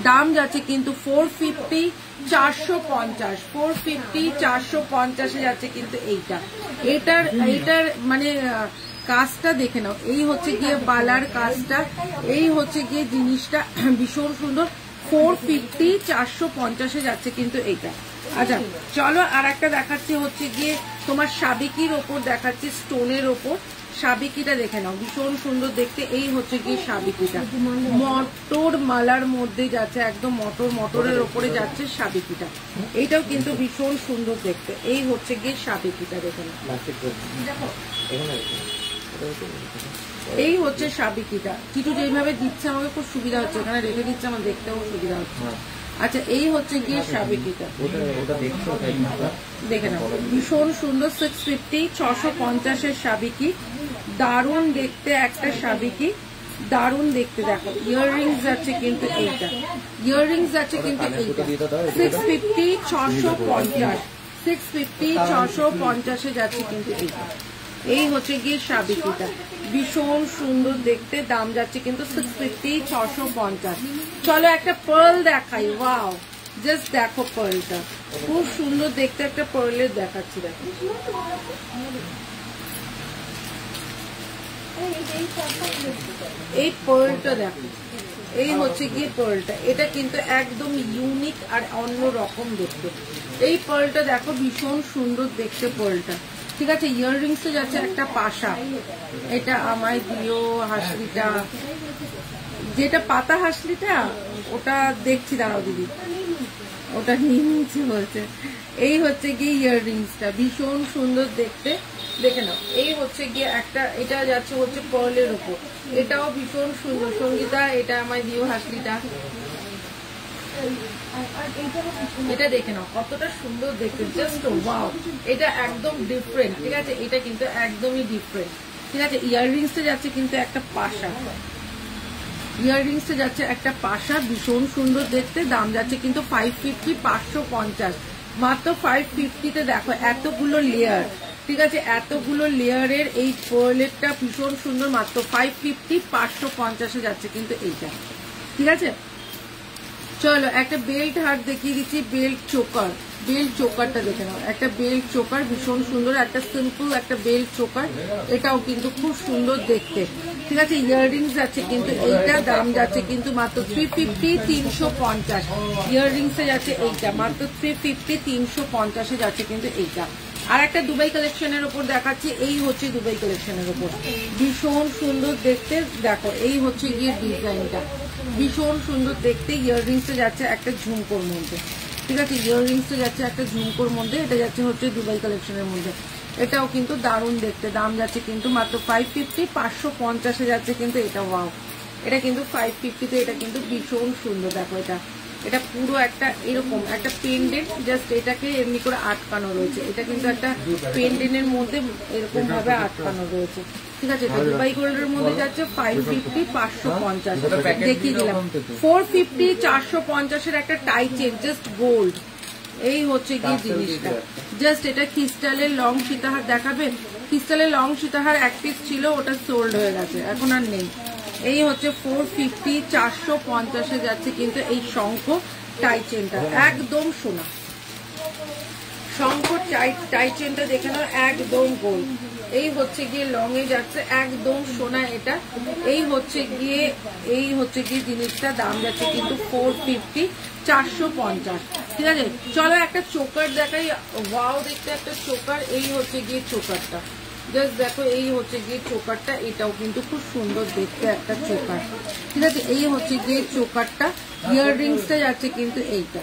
দাম যাচ্ছে কিন্তু 450, 450, 450, 450 যাচ্ছে কিন্তু এইটার মানে কাজটা দেখে নাও। এই হচ্ছে গিয়ে বালার কাজটা, এই হচ্ছে গিয়ে জিনিসটা ভীষণ সুন্দর। 450, 450 যাচ্ছে কিন্তু এইটা। আচ্ছা চলো আর একটা দেখাচ্ছি হচ্ছে গিয়ে তোমার সাবিকির ওপর দেখাচ্ছি, স্টোনের ওপর সাবিকিটা দেখে নাও, ভীষণ সুন্দর দেখতে। এই হচ্ছে গিয়ে সাবিকিটা, মটর মালার মধ্যে যাচ্ছে, একদম মটরের ওপরে যাচ্ছে সাবিকিটা। এইটাও কিন্তু ভীষণ সুন্দর দেখতে। এই হচ্ছে গিয়ে সাবিকিটা দেখে নাও, দেখো এই হচ্ছে সাবিকিটা। কিছু যেইভাবে দিচ্ছে আমাকে খুব সুবিধা হচ্ছে, এখানে রেখে দিচ্ছে আমার দেখতেও সুবিধা হচ্ছে। আচ্ছা এই হচ্ছে গিয়ে সাবিকিটা, দেখে নাও ভীষণ সুন্দর। 650, 650 সাবিকি, দারুণ দেখতে একটা সাবিকি, দারুণ দেখতে। দেখো ইয়াররিংস যাচ্ছে কিন্তু এইটা, ইয়াররিংস যাচ্ছে কিন্তু এইটা 650, 650, 650, 650 যাচ্ছে কিন্তু এইটা। এই হচ্ছে গিয়ে সাবিকিটা, ভীষণ সুন্দর দেখতে, দাম যাচ্ছে কিন্তু 650, 650। চলো একটা পার্ল দেখাই, ওয়াও জাস্ট দেখো পার্লটা খুব সুন্দর দেখতে, একটা পার্লের দেখাচ্ছি। দেখো এই পার্লটা দেখো, এই হচ্ছে গিয়ে পার্লটা, এটা কিন্তু একদম ইউনিক আর অন্য রকম দেখতে। এই পার্লটা দেখো ভীষণ সুন্দর দেখতে পার্লটা, ঠিক আছে। ইয়াররিংস তো যাচ্ছে একটা পাশা, এটা আমায় দিও হাসলিটা, যেটা পাতা হাসলিটা ওটা দেখছি, দাঁড়াও দিদি ওটা নিচে বলছে। এই হচ্ছে গিয়ে ইয়াররিংসটা ভীষণ সুন্দর দেখতে, দেখে নাও। এই হচ্ছে গিয়ে একটা, এটা যাচ্ছে হচ্ছে পার্লের উপর, এটাও ভীষণ সুন্দর। সঙ্গীতা এটা আমায় দিও হাসলিটা, এটা দেখে নাও কতটা সুন্দর দেখতে, জাস্ট ওয়াও। এটা একদম ডিফারেন্ট, ঠিক আছে, এটা কিন্তু একদমই ডিফারেন্ট, ঠিক আছে। ইয়াররিংসটা যাচ্ছে কিন্তু একটা পাশা, ইয়াররিংসটা যাচ্ছে একটা পাশা, ভীষণ সুন্দর দেখতে, দাম যাচ্ছে কিন্তু 550, 550, মাত্র 550-তে। দেখো এতগুলো লেয়ার, ঠিক আছে, এতগুলো লেয়ারের এই পার্লেরটা ভীষণ সুন্দর, মাত্র 550, 550 যাচ্ছে কিন্তু এইটা, ঠিক আছে। চলো একটা বেল্ট হার দেখিয়ে দিচ্ছি, বেল্ট চোকার, বেল্ট চোকারটা দেখে নাও, একটা বেল্ট চোকার ভীষণ সুন্দর, একটা সিম্পল একটা বেল্ট চোকার, এটাও কিন্তু খুব সুন্দর দেখতে, ঠিক আছে। ইয়াররিংস যাচ্ছে কিন্তু এইটা, দাম যাচ্ছে কিন্তু মাত্র 350, 350, ইয়াররিংসে যাচ্ছে এইটা মাত্র 350, 350 যাচ্ছে কিন্তু এইটা। আর একটা দুবাই কালেকশনের ওপর দেখাচ্ছি, এই হচ্ছে দুবাই কালেকশনের ওপর, ভীষণ সুন্দর দেখতে। দেখো এই হচ্ছে গিয়ে ডিজাইনটা, ভীষণ সুন্দর দেখতে। ইয়াররিংসে যাচ্ছে একটা ঝুমকোর মধ্যে, ঠিক আছে, ইয়াররিংসে যাচ্ছে একটা ঝুমকোর মধ্যে, এটা যাচ্ছে হচ্ছে দুবাই কালেকশনের মধ্যে, এটাও কিন্তু দারুণ দেখতে, দাম যাচ্ছে কিন্তু মাত্র 550, 550 যাচ্ছে কিন্তু এটা। ওয়াও, এটা কিন্তু 550-তে, এটা কিন্তু ভীষণ সুন্দর। দেখো এটা পুরো একটা এরকম একটা পেন্ডেন্ট, জাস্ট এটাকে এমনি করে আটকানো রয়েছে, এটা কিন্তু একটা পেন্ডেন্টের মধ্যে এরকম ভাবে আটকানো রয়েছে, ঠিক আছে। তো দুবাই গোল্ডের মধ্যে যাচ্ছে 550, 550 দেখিয়ে দিলাম। 450, 450-এর একটা টাই চেন, জাস্ট গোল্ড। এই হচ্ছে গিয়ে জিনিসটা, জাস্ট এটা ক্রিস্টালের লং সীতাহার দেখাবে, ক্রিস্টালের লং সীতাহার এক পিস ছিল, ওটা সোল্ড হয়ে গেছে, এখন আর নেই। এই হচ্ছে 450, 450 যাচ্ছে কিন্তু এই শঙ্খ টাই চেনটা, একদম সোনা শঙ্খ টাই চেনটা দেখে নাও, একদম গোল্ড। এই হচ্ছে গিয়ে লং এ যাচ্ছে, একদম সোনা এটা। এই হচ্ছে গিয়ে জিনিসটা, দাম যাচ্ছে কিন্তু 450, 450, ঠিক আছে। চলো একটা চোকার দেখাই, ওয়াও দেখতে একটা চোকার। এই হচ্ছে গিয়ে চোকারটা, জাস্ট দেখো এই হচ্ছে গিয়ে চোকারটা, এটাও কিন্তু খুব সুন্দর দেখতে একটা চোকার, ঠিক আছে। এই হচ্ছে গিয়ে চোকারটা, ইয়াররিংসটা যাচ্ছে কিন্তু এইটা,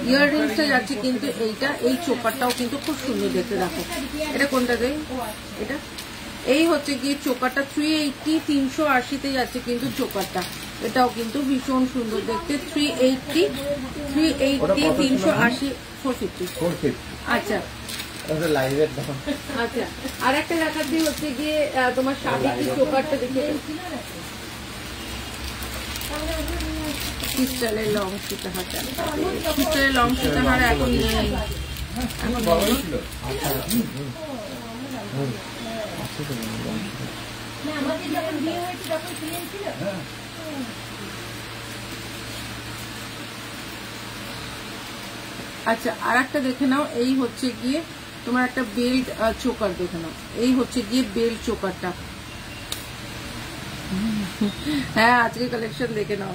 ইয়াররিংসটা যাচ্ছে কিন্তু এইটা, এই চোকারটাও কিন্তু খুব সুন্দর দেখতে। দেখো এটা কোনটা দেয়, এটা এই হচ্ছে গিয়ে চোকারটা 380 380 যাচ্ছে কিন্তু চোকারটা, এটাও কিন্তু ভীষণ সুন্দর দেখতে। 380 380 450। আচ্ছা লাইভের দাম। আচ্ছা আর একটা দেখাচ্ছি হচ্ছে গিয়ে তোমার সাবিকি চোকারটা দেখে, ক্রিস্টালের লং সীতাহার, ক্রিস্টালের লং সীতাহার এখন নেই, এখন আচ্ছা আর একটা দেখে নাও, এই হচ্ছে গিয়ে তোমার একটা বেল্ট চোকার দেখে নাও, এই হচ্ছে গিয়ে বেল্ট চোকারটা। হ্যাঁ আজকে কালেকশন দেখে নাও,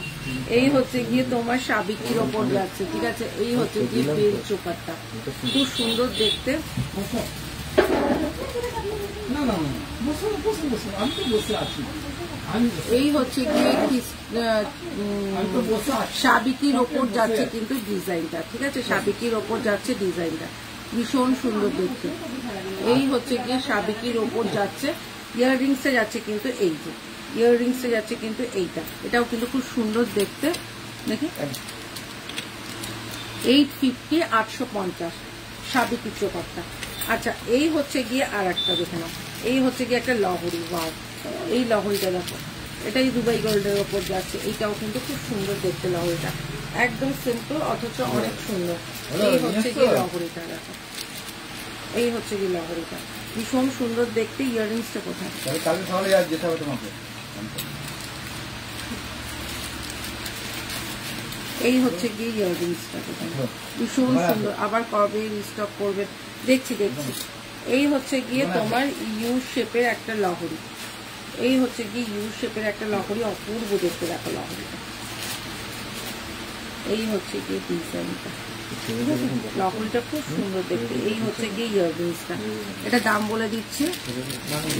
এই হচ্ছে গিয়ে তোমার সাবিকির ওপর যাচ্ছে, ঠিক আছে। এই হচ্ছে গিয়ে বেল্ট চোকারটা, খুব সুন্দর দেখতে। এই হচ্ছে গিয়ে সাবিকির ওপর যাচ্ছে কিন্তু ডিজাইনটা, ঠিক আছে। সাবিকির ওপর যাচ্ছে ডিজাইনটা, ভীষণ সুন্দর দেখতে। এই হচ্ছে গিয়ে সাবিকির ওপর যাচ্ছে, ইয়াররিংসে যাচ্ছে কিন্তু এই যে ইয়াররিংসে যাচ্ছে কিন্তু এইটা, এটাও কিন্তু খুব সুন্দর দেখতে। দেখি 850 850 সাবিকির চোকারটা। আচ্ছা এই হচ্ছে গিয়ে আর একটা দেখে নাও, এই হচ্ছে গিয়ে একটা লহরি। ওয়াও, এই লহরিটা দেখো, এটাই দুবাই গোল্ডের ওপর যাচ্ছে, এইটাও কিন্তু খুব সুন্দর দেখতে লহরিটা, একদম সিম্পল অথচ অনেক সুন্দর। এই হচ্ছে গিয়ে লহরিটা দেখো, এই হচ্ছে গিয়ে লহরিটা, ভীষণ সুন্দর দেখতে। ইয়াররিংসটা কোথায়, এই হচ্ছে গিয়ে ইয়াররিংসটা কোথায়, ভীষণ সুন্দর। আবার কবে রিস্টক করবে দেখছি। এই হচ্ছে গিয়ে তোমার ইউ শেপের একটা লহরি, এই হচ্ছে গিয়ে ইউ শেপের একটা লহরি, অপূর্ব দেখতে দেখো লহরিটা। এই হচ্ছে গিয়ে ডিজাইনটা, লহরিটা খুব সুন্দর দেখতে। এই হচ্ছে গিয়ে ইয়াররিংসটা, এটা দাম বলে দিচ্ছি,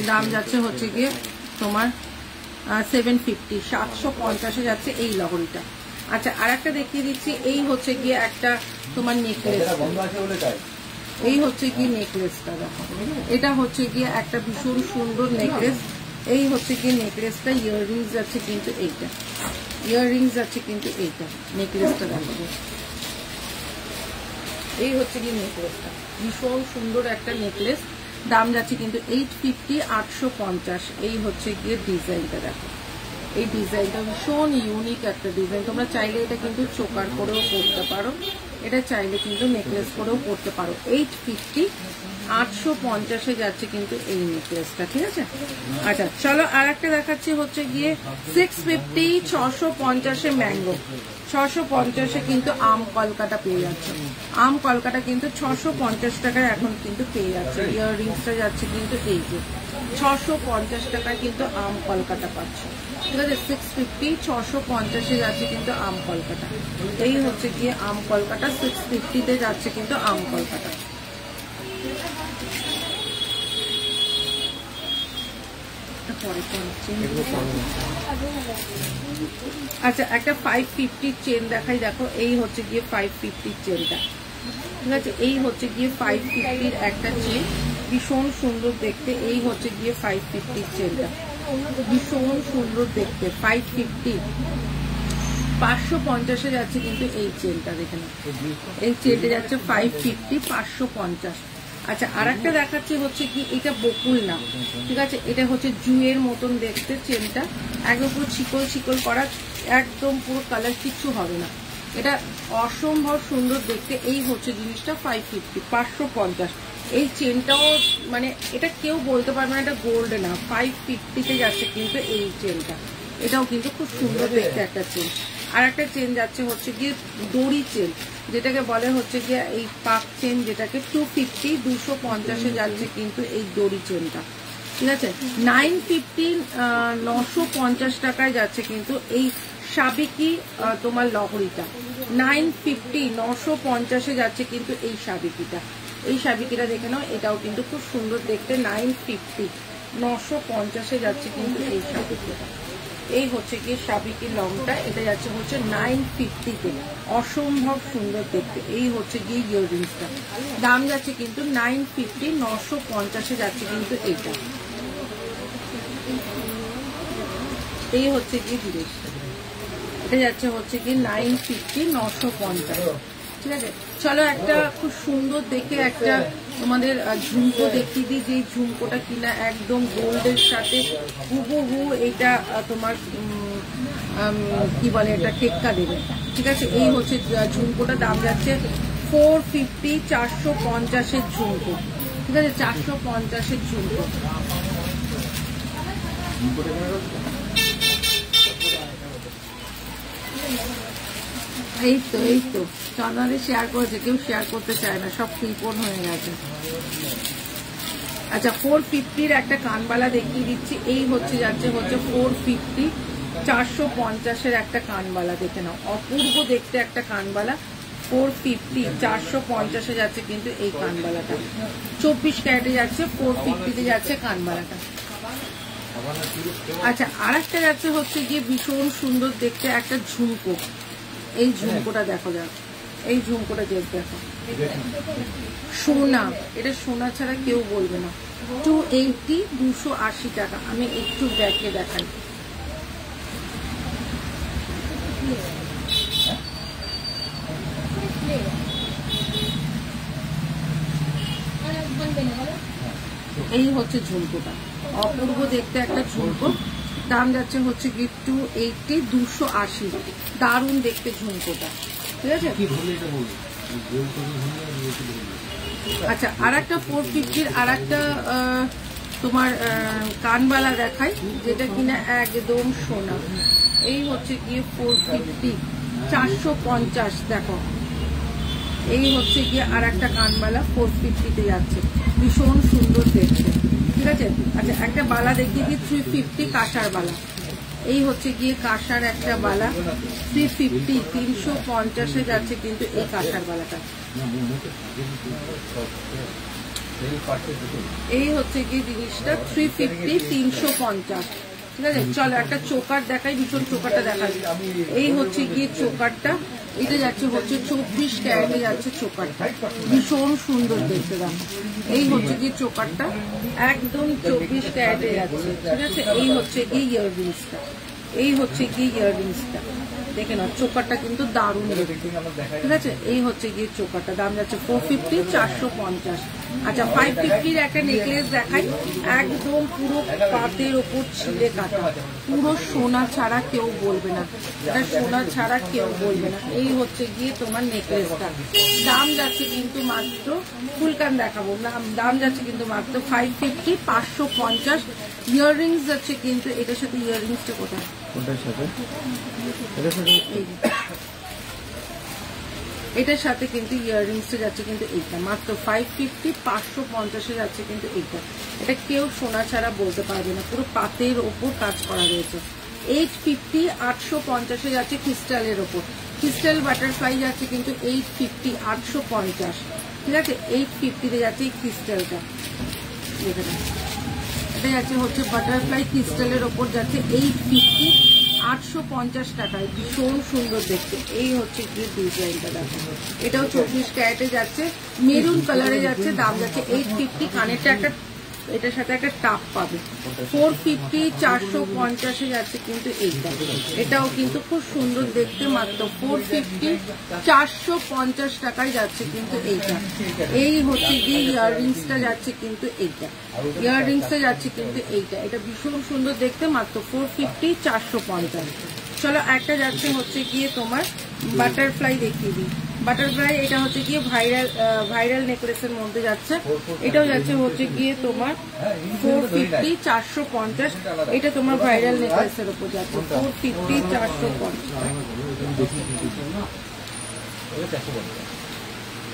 দাম যাচ্ছে হচ্ছে গিয়ে তোমার 750 750 যাচ্ছে এই লহরিটা। আচ্ছা আর একটা দেখিয়ে দিচ্ছি, এই হচ্ছে গিয়ে একটা তোমার নেকলেস, এই হচ্ছে গিয়ে নেকলেসটা দেখো, এটা হচ্ছে গিয়ে একটা ভীষণ সুন্দর নেকলেস। এই হচ্ছে গিয়ে নেকলেসটা, ইয়াররিংস যাচ্ছে কিন্তু এইটা, ইয়াররিংস যাচ্ছে কিন্তু এইটা, নেকলেসটা দেখো, এই হচ্ছে গিয়ে নেকলেসটা, ভীষণ সুন্দর একটা নেকলেস, দাম যাচ্ছে কিন্তু 850 850। এই হচ্ছে গিয়ে ডিজাইনটা দেখো, এই ডিজাইনটা ভীষণ ইউনিক একটা ডিজাইন। তোমরা চাইলে এটা কিন্তু চোকার করেও করতে পারো, এটা চাইলে কিন্তু নেকলেস করেও করতে পারো। 850 850 যাচ্ছে কিন্তু এই নেকলেসটা, ঠিক আছে। আচ্ছা চলো আর একটা দেখাচ্ছি হচ্ছে গিয়ে 650 650 ম্যাঙ্গো, 650 কিন্তু আম কলকাতা পেয়ে যাচ্ছে, আম কলকাতা কিন্তু 650 টাকায় এখন কিন্তু পেয়ে যাচ্ছে। ইয়াররিংসটা যাচ্ছে কিন্তু এই যে 650 টাকায় কিন্তু আম কলকাতা পাচ্ছে, ঠিক আছে। 650 650 যাচ্ছে কিন্তু আম কলকাতা, এই হচ্ছে গিয়ে আম কলকাতা, 650 যাচ্ছে কিন্তু আম কলকাতা। আচ্ছা একটা 550 চেন দেখাই, দেখো এই হচ্ছে গিয়ে 550 চেনটা, ঠিক আছে। এই হচ্ছে গিয়ে 550 একটা চেন, ভীষণ সুন্দর দেখতে। এই হচ্ছে গিয়ে 550 চেনটা, ভীষণ সুন্দর দেখতে। 550 550 যাচ্ছে কিন্তু এই চেনটা, দেখে না, এই চেনটা যাচ্ছে 550 550। আচ্ছা আর একটা দেখাচ্ছি হচ্ছে কি, এটা বকুল না, ঠিক আছে, এটা হচ্ছে জুয়ের মতন দেখতে চেনটা, একদম পুরো ছিকল ছিকল করা, একদম পুরো কালার কিচ্ছু হবে না, এটা অসম্ভব সুন্দর দেখতে। এই হচ্ছে জিনিসটা 550 550। এই চেনটাও মানে এটা কেউ বলতে পারবে না এটা গোল্ড না, 550 যাচ্ছে কিন্তু এই চেনটা, এটাও কিন্তু খুব সুন্দর দেখতে একটা চেন। আর একটা চেন যাচ্ছে হচ্ছে গিয়ে দড়ি চেন, যেটাকে বলে হচ্ছে গিয়ে এই পাক চেন, যেটাকে 250 250 যাচ্ছে কিন্তু এই দড়ি চেনটা, ঠিক আছে। 950 950 টাকায় যাচ্ছে কিন্তু এই সাবিকি তোমার লহরিটা, 950 950 যাচ্ছে কিন্তু এই সাবিকিটা, এই সাবিকিটা দেখে নাও, এটাও কিন্তু খুব সুন্দর দেখতে। 950 950 যাচ্ছে কিন্তু এই সাবিকিটা, এই হচ্ছে গিয়ে সাবিকি লংটা, এটা যাচ্ছে হচ্ছে 950-তে, অসম্ভব সুন্দর দেখতে। এই হচ্ছে গিয়ে ইয়াররিংসটা, দাম যাচ্ছে কিন্তু 950, 950-এ যাচ্ছে কিন্তু এইটা। এই হচ্ছে গিয়ে জিনিসটা, এটা যাচ্ছে হচ্ছে গিয়ে 950, 950, ঠিক আছে। চলো একটা খুব সুন্দর দেখে একটা তোমাদের ঝুমকো দেখিয়ে দিই, যে ঝুমকোটা কিনা একদম গোল্ডের সাথে হুবহু এটা তোমার কি বলে এটা টেক্কা দেবে, ঠিক আছে। এই হচ্ছে ঝুমকোটা, দাম যাচ্ছে 450, 450-এর ঝুমকো, ঠিক আছে, 450-এর ঝুমকো। এই তো চন্দনে শেয়ার করেছে, কেউ শেয়ার করতে চায় না, সব কৃপণ হয়ে গেছে। আচ্ছা 450-র একটা কানবালা দেখিয়ে দিচ্ছি। এই হচ্ছে যাচ্ছে হচ্ছে 450, 450-এর একটা কানবালা, দেখে নাও, অপূর্ব দেখতে একটা কানবালা। 450, 450-এ যাচ্ছে কিন্তু এই কানবালাটা, 24 ক্যারেটে যাচ্ছে, 450-তে যাচ্ছে কানবালাটা। আচ্ছা আর একটা যাচ্ছে হচ্ছে গিয়ে ভীষণ সুন্দর দেখতে একটা ঝুমকো। এই ঝুমকোটা দেখো, যাক এই ঝুমকোটা দেখো, সোনা, এটা সোনা ছাড়া কেউ বলবে না। 280, 280 টাকা। আমি একটু ব্যাকে দেখাই, এই হচ্ছে ঝুমকোটা, অপূর্ব দেখতে একটা ঝুমকো, দাম যাচ্ছে হচ্ছে গিয়ে 280, 280, দারুণ দেখতে ঝুমকোটা, ঠিক আছে। আচ্ছা আর একটা 450-র আর একটা তোমার কানবালা দেখাই, যেটা কিনা একদম সোনা। এই হচ্ছে গিয়ে 450, 450, দেখো এই হচ্ছে গিয়ে আর একটা কানবালা 450-তে যাচ্ছে, ভীষণ সুন্দর দেখতে, ঠিক আছে। আচ্ছা একটা বালা দেখিয়ে দিই 350, কাঁসার বালা। এই হচ্ছে গিয়ে কাঁসার একটা বালা, 350, 350-এ যাচ্ছে কিন্তু এই কাঁসার বালাটা। এই হচ্ছে গিয়ে জিনিসটা 350, 350, ঠিক আছে। চলো একটা চোকার দেখাই, ভীষণ চোকারটা দেখাই। এই হচ্ছে গিয়ে চোকারটা, এটা যাচ্ছে হচ্ছে 24 ক্যারেটে যাচ্ছে চোকারটা, ভীষণ সুন্দর দেখতে দাম। এই হচ্ছে গিয়ে চোকারটা, একদম 24 ক্যারেটে যাচ্ছে, ঠিক আছে। এই হচ্ছে গিয়ে ইয়াররিংসটা, এই হচ্ছে গিয়ে ইয়াররিংসটা, দেখে নাও চোকারটা কিন্তু দারুণ দেখতে, ঠিক আছে। এই হচ্ছে গিয়ে চোকারটা, দাম যাচ্ছে 450, 450। আচ্ছা 550-র একটা নেকলেস দেখাই, একদম পুরো পাতের ওপর ছিলে কাটা, পুরো সোনা ছাড়া কেউ বলবে না, এটা সোনা ছাড়া কেউ বলবে না। এই হচ্ছে গিয়ে তোমার নেকলেসটা, দাম যাচ্ছে কিন্তু মাত্র, ফুলকান দেখাবো, দাম যাচ্ছে কিন্তু মাত্র 550, 550। ইয়াররিংস যাচ্ছে কিন্তু এটার সাথে, ইয়াররিংসটা কোথায়, এটার সাথে কিন্তু ইয়াররিংসটা যাচ্ছে কিন্তু এইটা মাত্র 550, 550-এ যাচ্ছে কিন্তু এইটা। এটা কেউ সোনা ছাড়া বলতে পারবে না, পুরো পাতের ওপর কাজ করা রয়েছে। 850, 850-এ যাচ্ছে ক্রিস্টালের ওপর, ক্রিস্টাল বাটারফ্লাই যাচ্ছে কিন্তু 850, 850, ঠিক আছে। 850-তে যাচ্ছে এই ক্রিস্টালটা, দেখে নাও, এটা যাচ্ছে হচ্ছে বাটারফ্লাই ক্রিস্টালের ওপর যাচ্ছে 850, 850 টাকায়, ভীষণ সুন্দর দেখতে। এই হচ্ছে গিয়ে ডিজাইনটা দেখো, এটাও 24 ক্যারেটে যাচ্ছে, মেরুন কালারে যাচ্ছে, দাম যাচ্ছে 850। কানেরটা একটা, এটার সাথে একটা টাপ পাবে। 450, 450-এ যাচ্ছে কিন্তু এইটা, এটাও কিন্তু খুব সুন্দর দেখতে, মাত্র 450, 450 টাকায় যাচ্ছে কিন্তু এইটা। এই হচ্ছে গিয়ে ইয়াররিংসটা যাচ্ছে কিন্তু এইটা, ইয়াররিংসটা যাচ্ছে কিন্তু এইটা, এটা ভীষণ সুন্দর দেখতে, মাত্র 450, 450। চলো একটা যাচ্ছে হচ্ছে গিয়ে তোমার বাটারফ্লাই দেখিয়ে দিই। বাটারফ্লাই এটা হচ্ছে গিয়ে ভাইরাল নেকলেসের মধ্যে যাচ্ছে, এটাও যাচ্ছে হচ্ছে গিয়ে তোমার 450, 450। এটা তোমার ভাইরাল নেকলেসের উপর যাচ্ছে 450, 450।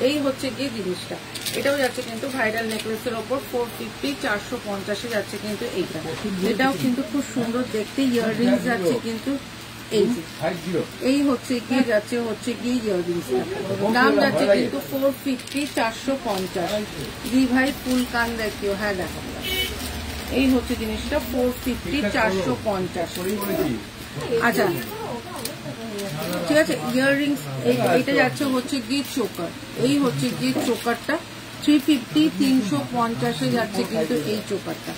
এই হচ্ছে গিয়ে জিনিসটা, এটাও যাচ্ছে কিন্তু ভাইরাল নেকলেসের ওপর 450, 450-এ যাচ্ছে কিন্তু এইটা, এটাও কিন্তু খুব সুন্দর দেখতে। ইয়াররিংস যাচ্ছে কিন্তু এই হচ্ছে গিয়ে যাচ্ছে হচ্ছে গিয়ে ইয়াররিংসটা, দাম যাচ্ছে কিন্তু 450, 450। জি ভাই ফুল কান দেখিও, হ্যাঁ দেখো এই হচ্ছে জিনিসটা 450, 450। আচ্ছা ঠিক আছে। ইয়াররিংস এইটা যাচ্ছে হচ্ছে গিয়ে চোকার, এই হচ্ছে গিয়ে চোকারটা 350, 350 যাচ্ছে কিন্তু এই চোকারটা,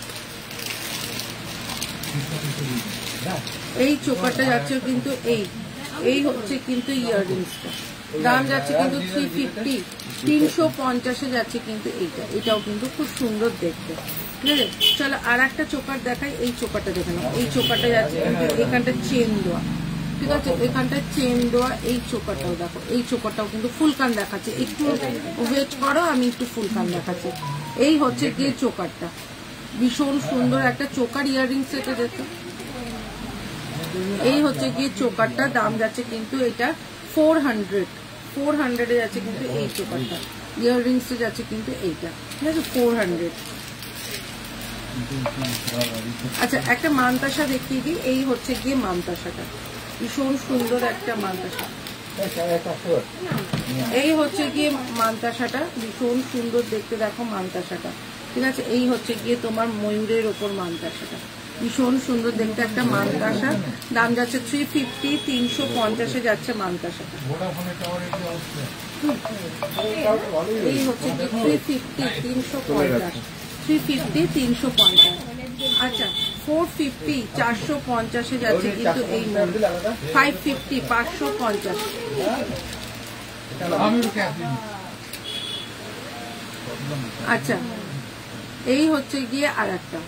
এই চোকারটা যাচ্ছে কিন্তু এই হচ্ছে কিন্তু ইয়াররিংসটা, দাম যাচ্ছে কিন্তু 350, 350 যাচ্ছে কিন্তু এটাও কিন্তু খুব সুন্দর দেখতে। ঠিক আছে, চলো আর একটা চোকার দেখাই। এই চোকারটা দেখে নাও, এই চোকারটা যাচ্ছে কিন্তু এখানটা চেন দেওয়া। ঠিক আছে, এখানটা চেন দেওয়া। এই চোকারটাও দেখো, এই চোকারটাও কিন্তু ফুল কান দেখাচ্ছে। একটু ওয়েট করো, আমি একটু ফুল কান দেখাচ্ছি। এই হচ্ছে গিয়ে চোকারটা, ভীষণ সুন্দর একটা চোকার। ইয়াররিংস এটা দেখো, এই হচ্ছে গিয়ে চোকারটা, দাম যাচ্ছে কিন্তু এটা 400 যাচ্ছে কিন্তু এই চোকারটা। ইয়াররিংস যাচ্ছে কিন্তু এইটা, ঠিক আছে, 400। আচ্ছা একটা মানতাসা দেখিয়ে দিই। এই হচ্ছে গিয়ে মানতাসাটা, ভীষণ সুন্দর একটা মানতাসা। এই হচ্ছে গিয়ে মানতাসাটা, ভীষণ সুন্দর দেখতে দেখো মানতাসাটা। ঠিক আছে, এই হচ্ছে গিয়ে তোমার ময়ূরের ওপর মানতাসাটা, ভীষণ সুন্দর দেখতে একটা মানতাসা। দাম যাচ্ছে 350, 350 যাচ্ছে মানতাসাটা। এই হচ্ছে 350, 350, 350, 350। আচ্ছা 450, 450 যাচ্ছে কিন্তু এই 550, 550। আচ্ছা এই হচ্ছে গিয়ে আর একটা,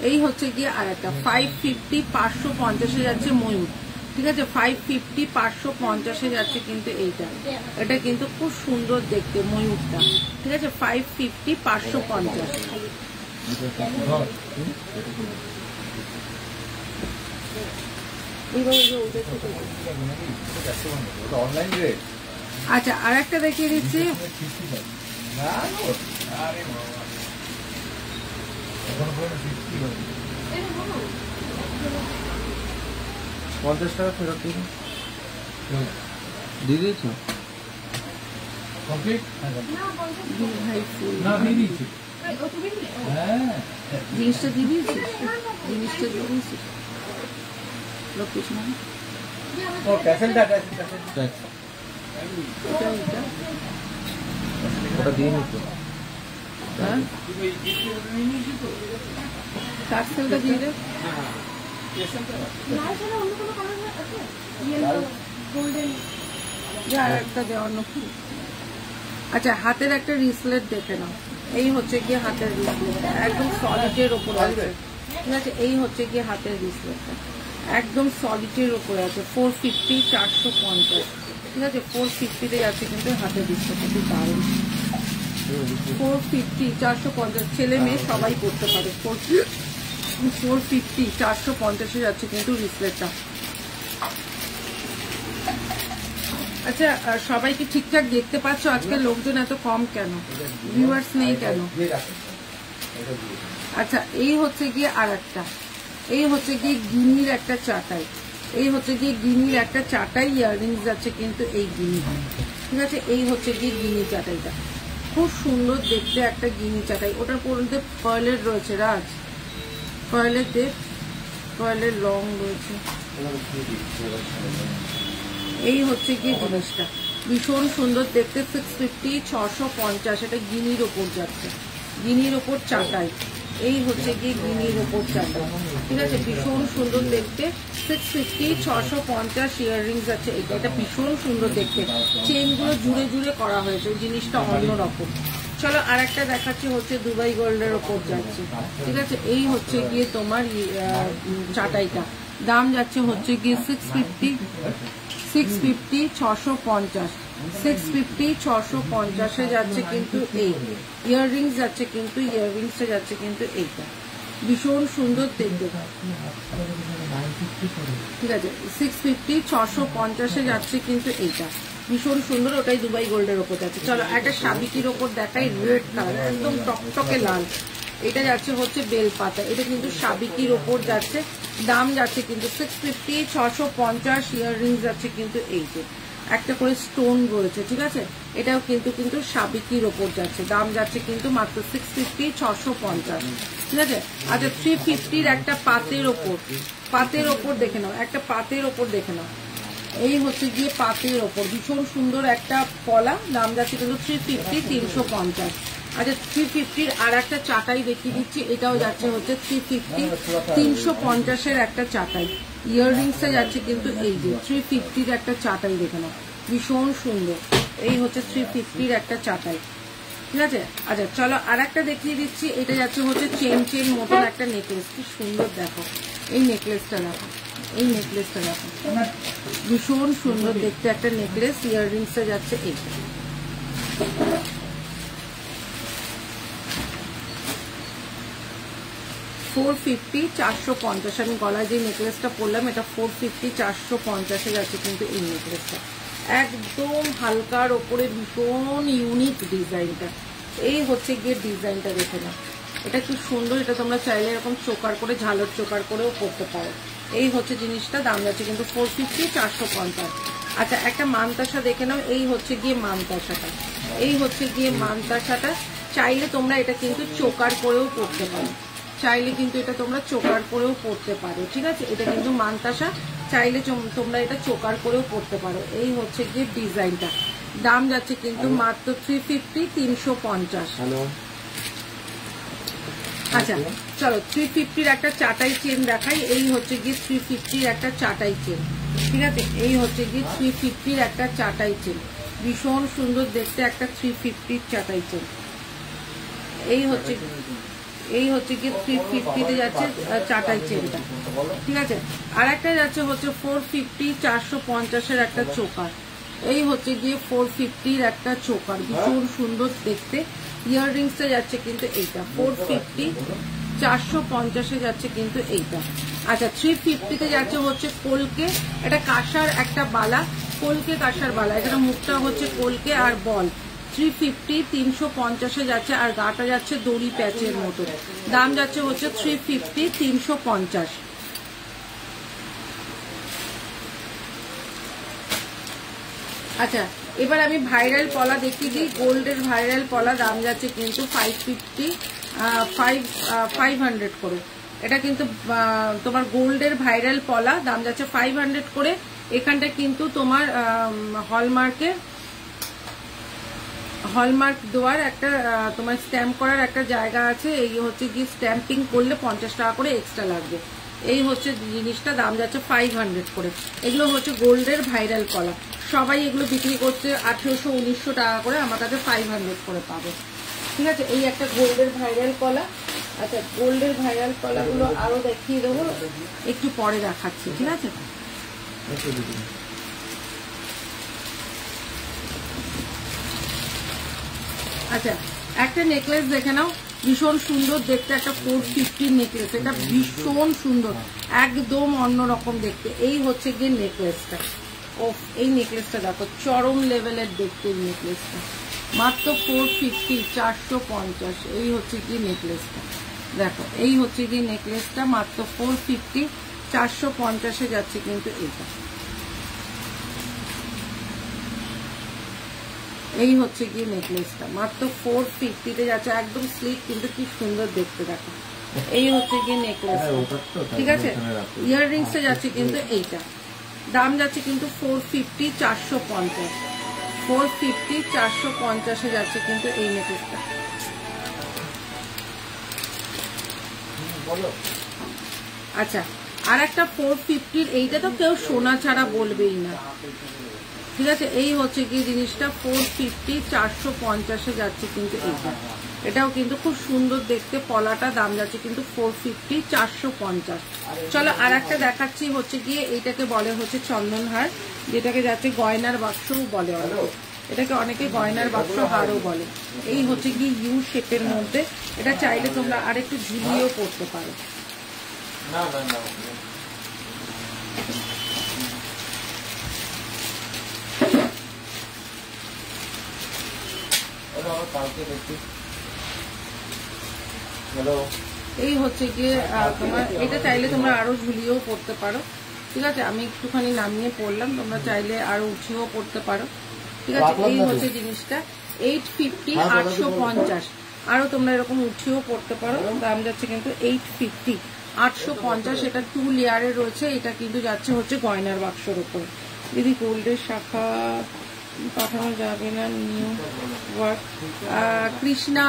এই হচ্ছে গিয়ে আর একটা 550, 550 যাচ্ছে ময়ূর। ঠিক আছে, 550, 550 যাচ্ছে কিন্তু এইটা, এটা কিন্তু খুব সুন্দর দেখতে ময়ূরটা। ঠিক আছে, 550, 550। আচ্ছা আর একটা দেখিয়ে দিচ্ছি। 50 টাকা ফেরত দিন, দিয়ে দিয়েছো কমপ্লিট? জিনিসটা দিয়ে দিয়েছিস, জিনিসটা দিয়ে দিয়েছিস লোকেশন। ও প্যাসেঞ্জার ওটা দিয়ে নিতো। হ্যাঁ পার্সেলটা দিয়ে দে। একটা দে অন্য। আচ্ছা হাতের একটা রিসলেট দেখে নাও। এই হচ্ছে গিয়ে হাতের রিসলেট, একদম সলিডের ওপর আছে। ঠিক আছে, এই হচ্ছে গিয়ে হাতের রিসলেটটা, একদম সলিডের ওপরে আছে। 450, 450। ঠিক আছে, 450 যাচ্ছে কিন্তু হাতের রিসলেটটা, খুব দারুণ। 450, 450 ছেলে মেয়ে সবাই পড়তে পারে। 450, 450 যাচ্ছে কিন্তু রিসলেটটা। আচ্ছা সবাই কি ঠিকঠাক দেখতে পাচ্ছ? আজকে লোকজন এত কম কেন, ভিউয়ার্স নেই কেন? আচ্ছা এই হচ্ছে গিয়ে আর একটা, এই হচ্ছে গিয়ে গিনির একটা চাটাই, এই হচ্ছে গিয়ে গিনির একটা চাটাই। ইয়াররিংস যাচ্ছে কিন্তু এই গিনি। ঠিক আছে, এই হচ্ছে গিয়ে গিনি চাটাইটা, খুব সুন্দর দেখতে একটা গিনি চাটাই। ওটার পর্যন্ত কয়েলের রয়েছে রাজ, কয়েলের দেখ, কয়েলের রং রয়েছে। এই হচ্ছে গিয়ে জিনিসটা, ভীষণ সুন্দর দেখতে। 650, 650 এটা গিনির ওপর যাচ্ছে, গিনির ওপর চাটাই। এই হচ্ছে গিয়ে গিনির ওপর চাটাই। ঠিক আছে, ভীষণ সুন্দর দেখতে। 650, 650 ইয়াররিংস আছে। এটা ভীষণ সুন্দর দেখতে, চেনগুলো জুড়ে জুড়ে করা হয়েছে, জিনিসটা অন্যরকম। চলো আর একটা দেখাচ্ছি, হচ্ছে দুবাই গোল্ডের ওপর যাচ্ছে। ঠিক আছে, এই হচ্ছে গিয়ে তোমার চাটাইটা, দাম যাচ্ছে হচ্ছে গিয়ে 650, 650, 650, 650 যাচ্ছে কিন্তু এই ইয়াররিংস যাচ্ছে কিন্তু, ইয়াররিংসটা যাচ্ছে কিন্তু এইটা, ভীষণ সুন্দর দেখতে। ঠিক আছে, 650, 650 যাচ্ছে কিন্তু এইটা, ভীষণ সুন্দর। ওটাই দুবাই গোল্ডের ওপর যাচ্ছে। চলো একটা সাবিকির ওপর দেখাই, রেড কালার, একদম টকটকে লাল। এটা যাচ্ছে হচ্ছে বেলপাতা, এটা কিন্তু সাবিকির ওপর যাচ্ছে, দাম যাচ্ছে কিন্তু 650, 650। ইয়াররিংস যাচ্ছে কিন্তু এইটা, একটা করে স্টোন রয়েছে। ঠিক আছে, এটাও কিন্তু সাবিকির ওপর যাচ্ছে, দাম যাচ্ছে কিন্তু মাত্র 650, 650। ঠিক আছে। আচ্ছা 350 একটা পাতের ওপর দেখে নাও, একটা পাতের ওপর দেখে নাও। এই হচ্ছে গিয়ে পাতের ওপর ভীষণ সুন্দর একটা পলা, দাম যাচ্ছে কিন্তু 350, 350। আচ্ছা 350 আর একটা চাটাই দেখিয়ে দিচ্ছি, এটাও যাচ্ছে হচ্ছে 350, 350-এর একটা চাটাই। ইয়াররিংসটা যাচ্ছে কিন্তু এই যে 350-র একটা চাটাই দেখে নাও, ভীষণ সুন্দর। এই হচ্ছে 350-র একটা চাটাই, ঠিক আছে। আচ্ছা চলো আর একটা দেখিয়ে দিচ্ছি, এটা যাচ্ছে হচ্ছে চেন মতন একটা নেকলেস, কি সুন্দর দেখো এই নেকলেসটা, দেখো এই নেকলেসটা দেখো, ভীষণ সুন্দর দেখতে একটা নেকলেস। ইয়াররিংসটা যাচ্ছে এইটা, $450, 450। আমি গলায় যে নেকলেসটা পরলাম এটা 450, 450-এ যাচ্ছে কিন্তু এই নেকলেসটা। একদম হালকার ওপরে ভীষণ ইউনিক ডিজাইনটা। এই হচ্ছে গিয়ে ডিজাইনটা, দেখে না এটা কি সুন্দর। এটা তোমরা চাইলে এরকম চোকার করে, ঝালর চোকার করেও করতে পারো। এই হচ্ছে জিনিসটা, দাম যাচ্ছে কিন্তু 450, 450। আচ্ছা একটা মানতাসা দেখে নাও, এই হচ্ছে গিয়ে মানতাসাটা, এই হচ্ছে গিয়ে মানতাসাটা। চাইলে তোমরা এটা কিন্তু চোকার করেও করতে পারো, চাইলে কিন্তু এটা তোমরা চোকার করেও পরতে পারো, ঠিক আছে। এটা কিন্তু মানতাসা, চাইলে তোমরা এটা চোকার করেও পরতে পারো। এই হচ্ছে গিয়ে ডিজাইনটা, দাম যাচ্ছে কিন্তু মাত্র 350, 350। আচ্ছা চলো 350-র একটা চাটাই চেন দেখাই। এই হচ্ছে গিয়ে 350-র একটা চাটাই চেন, ঠিক আছে। এই হচ্ছে গিয়ে 350-র একটা চাটাই চেন, ভীষণ সুন্দর দেখতে একটা 350-র চাটাই চেন। এই হচ্ছে গিয়ে 350-তে যাচ্ছে চাটাই চেনটা, ঠিক আছে। আর একটা যাচ্ছে হচ্ছে 450, 450-এর একটা চোকার। এই হচ্ছে গিয়ে 450-র একটা চোকার, ভীষণ সুন্দর দেখতে। ইয়াররিংসটা যাচ্ছে কিন্তু এইটা 450, 450-এ যাচ্ছে কিন্তু এইটা। আচ্ছা 350-তে যাচ্ছে হচ্ছে কলকে, এটা কাঁসার একটা বালা, কলকে কাঁসার বালা, এখানে মুখটা হচ্ছে কলকে আর বল। 350, 350-এ যাচ্ছে, আর গাটা যাচ্ছে দড়ি প্যাচের মতো। দাম যাচ্ছে হচ্ছে 350, 350। আচ্ছা এবার আমি ভাইরাল পলা দেখিয়ে দিই, গোল্ডের ভাইরাল পলা, দাম যাচ্ছে কিন্তু 550, 500 করে। এটা কিন্তু তোমার গোল্ডের ভাইরাল পলা, দাম যাচ্ছে 500 করে। এখানটা কিন্তু তোমার হলমার্ক দেওয়ার একটা তোমার স্ট্যাম্প করার একটা জায়গা আছে। এই হচ্ছে গিয়ে স্ট্যাম্পিং করলে 50 টাকা করে এক্সট্রা লাগবে। এই হচ্ছে জিনিসটা, দাম যাচ্ছে 500 করে। এগুলো হচ্ছে গোল্ডের ভাইরাল পলা, সবাই এগুলো বিক্রি করছে 1800, 1900 টাকা করে, আমার কাছে 500 করে পাবে, ঠিক আছে। এই একটা গোল্ডের ভাইরাল পলা। আচ্ছা গোল্ডের ভাইরাল পলাগুলো আরো দেখিয়ে দেবো, একটু পরে দেখাচ্ছি, ঠিক আছে। আচ্ছা একটা নেকলেস দেখে নাও, ভীষণ সুন্দর দেখতে একটা 450 নেকলেস, এটা ভীষণ সুন্দর, একদম অন্যরকম দেখতে। এই হচ্ছে গিয়ে নেকলেসটা, ও এই নেকলেসটা দেখো চরম লেভেলের দেখতে এই নেকলেসটা, মাত্র 450, 450। এই হচ্ছে গিয়ে নেকলেসটা, দেখো এই হচ্ছে গিয়ে নেকলেসটা, মাত্র 450, 450-এ যাচ্ছে কিন্তু এটা। এই হচ্ছে গিয়ে নেকলেসটা, মাত্র 450-তে যাচ্ছে, একদম স্লিক কিন্তু কি সুন্দর দেখতে, দেখো এই হচ্ছে গিয়ে নেকলেস, ঠিক আছে। ইয়াররিংসটা যাচ্ছে কিন্তু এইটা, দাম যাচ্ছে কিন্তু 450, 450, 450, 450-এ যাচ্ছে কিন্তু এই নেকলেসটা। আচ্ছা আর একটা 450-র, এইটা তো কেউ সোনা ছাড়া বলবেই না, ঠিক আছে। এই হচ্ছে কি জিনিসটা 450, 450-এ যাচ্ছে কিন্তু এইটা, এটাও কিন্তু খুব সুন্দর দেখতে পলাটা, দাম যাচ্ছে কিন্তু 450, 450। চলো আর একটা দেখাচ্ছি, হচ্ছে গিয়ে এইটাকে বলে হচ্ছে চন্দনহার, যেটাকে যাচ্ছে গয়নার বাক্সও বলে অনেকে, এটাকে অনেকে গয়নার বাক্স হারও বলে। এই হচ্ছে গিয়ে ইউ শেপের মধ্যে, এটা চাইলে তোমরা আর একটু ঝুলিয়েও পড়তে পারো। এই হচ্ছে গিয়ে তোমার, এটা চাইলে তোমরা আরো ঝুলিয়েও পড়তে পারো, ঠিক আছে। আমি একটুখানি নামিয়ে পড়লাম, তোমরা চাইলে আরো উঠিয়েও পড়তে পারো, ঠিক আছে। এই হচ্ছে জিনিসটা 850, 850, আরো তোমরা এরকম উঠিয়েও পড়তে পারো। দাম যাচ্ছে কিন্তু 850, 850। এটা 2 লেয়ারে রয়েছে। এটা কিন্তু যাচ্ছে হচ্ছে গয়নার বাক্সের উপরে। দিদি গোল্ডের শাখা পাঠানো যাবে না নিউ ওয়ার্ক? কৃষ্ণা,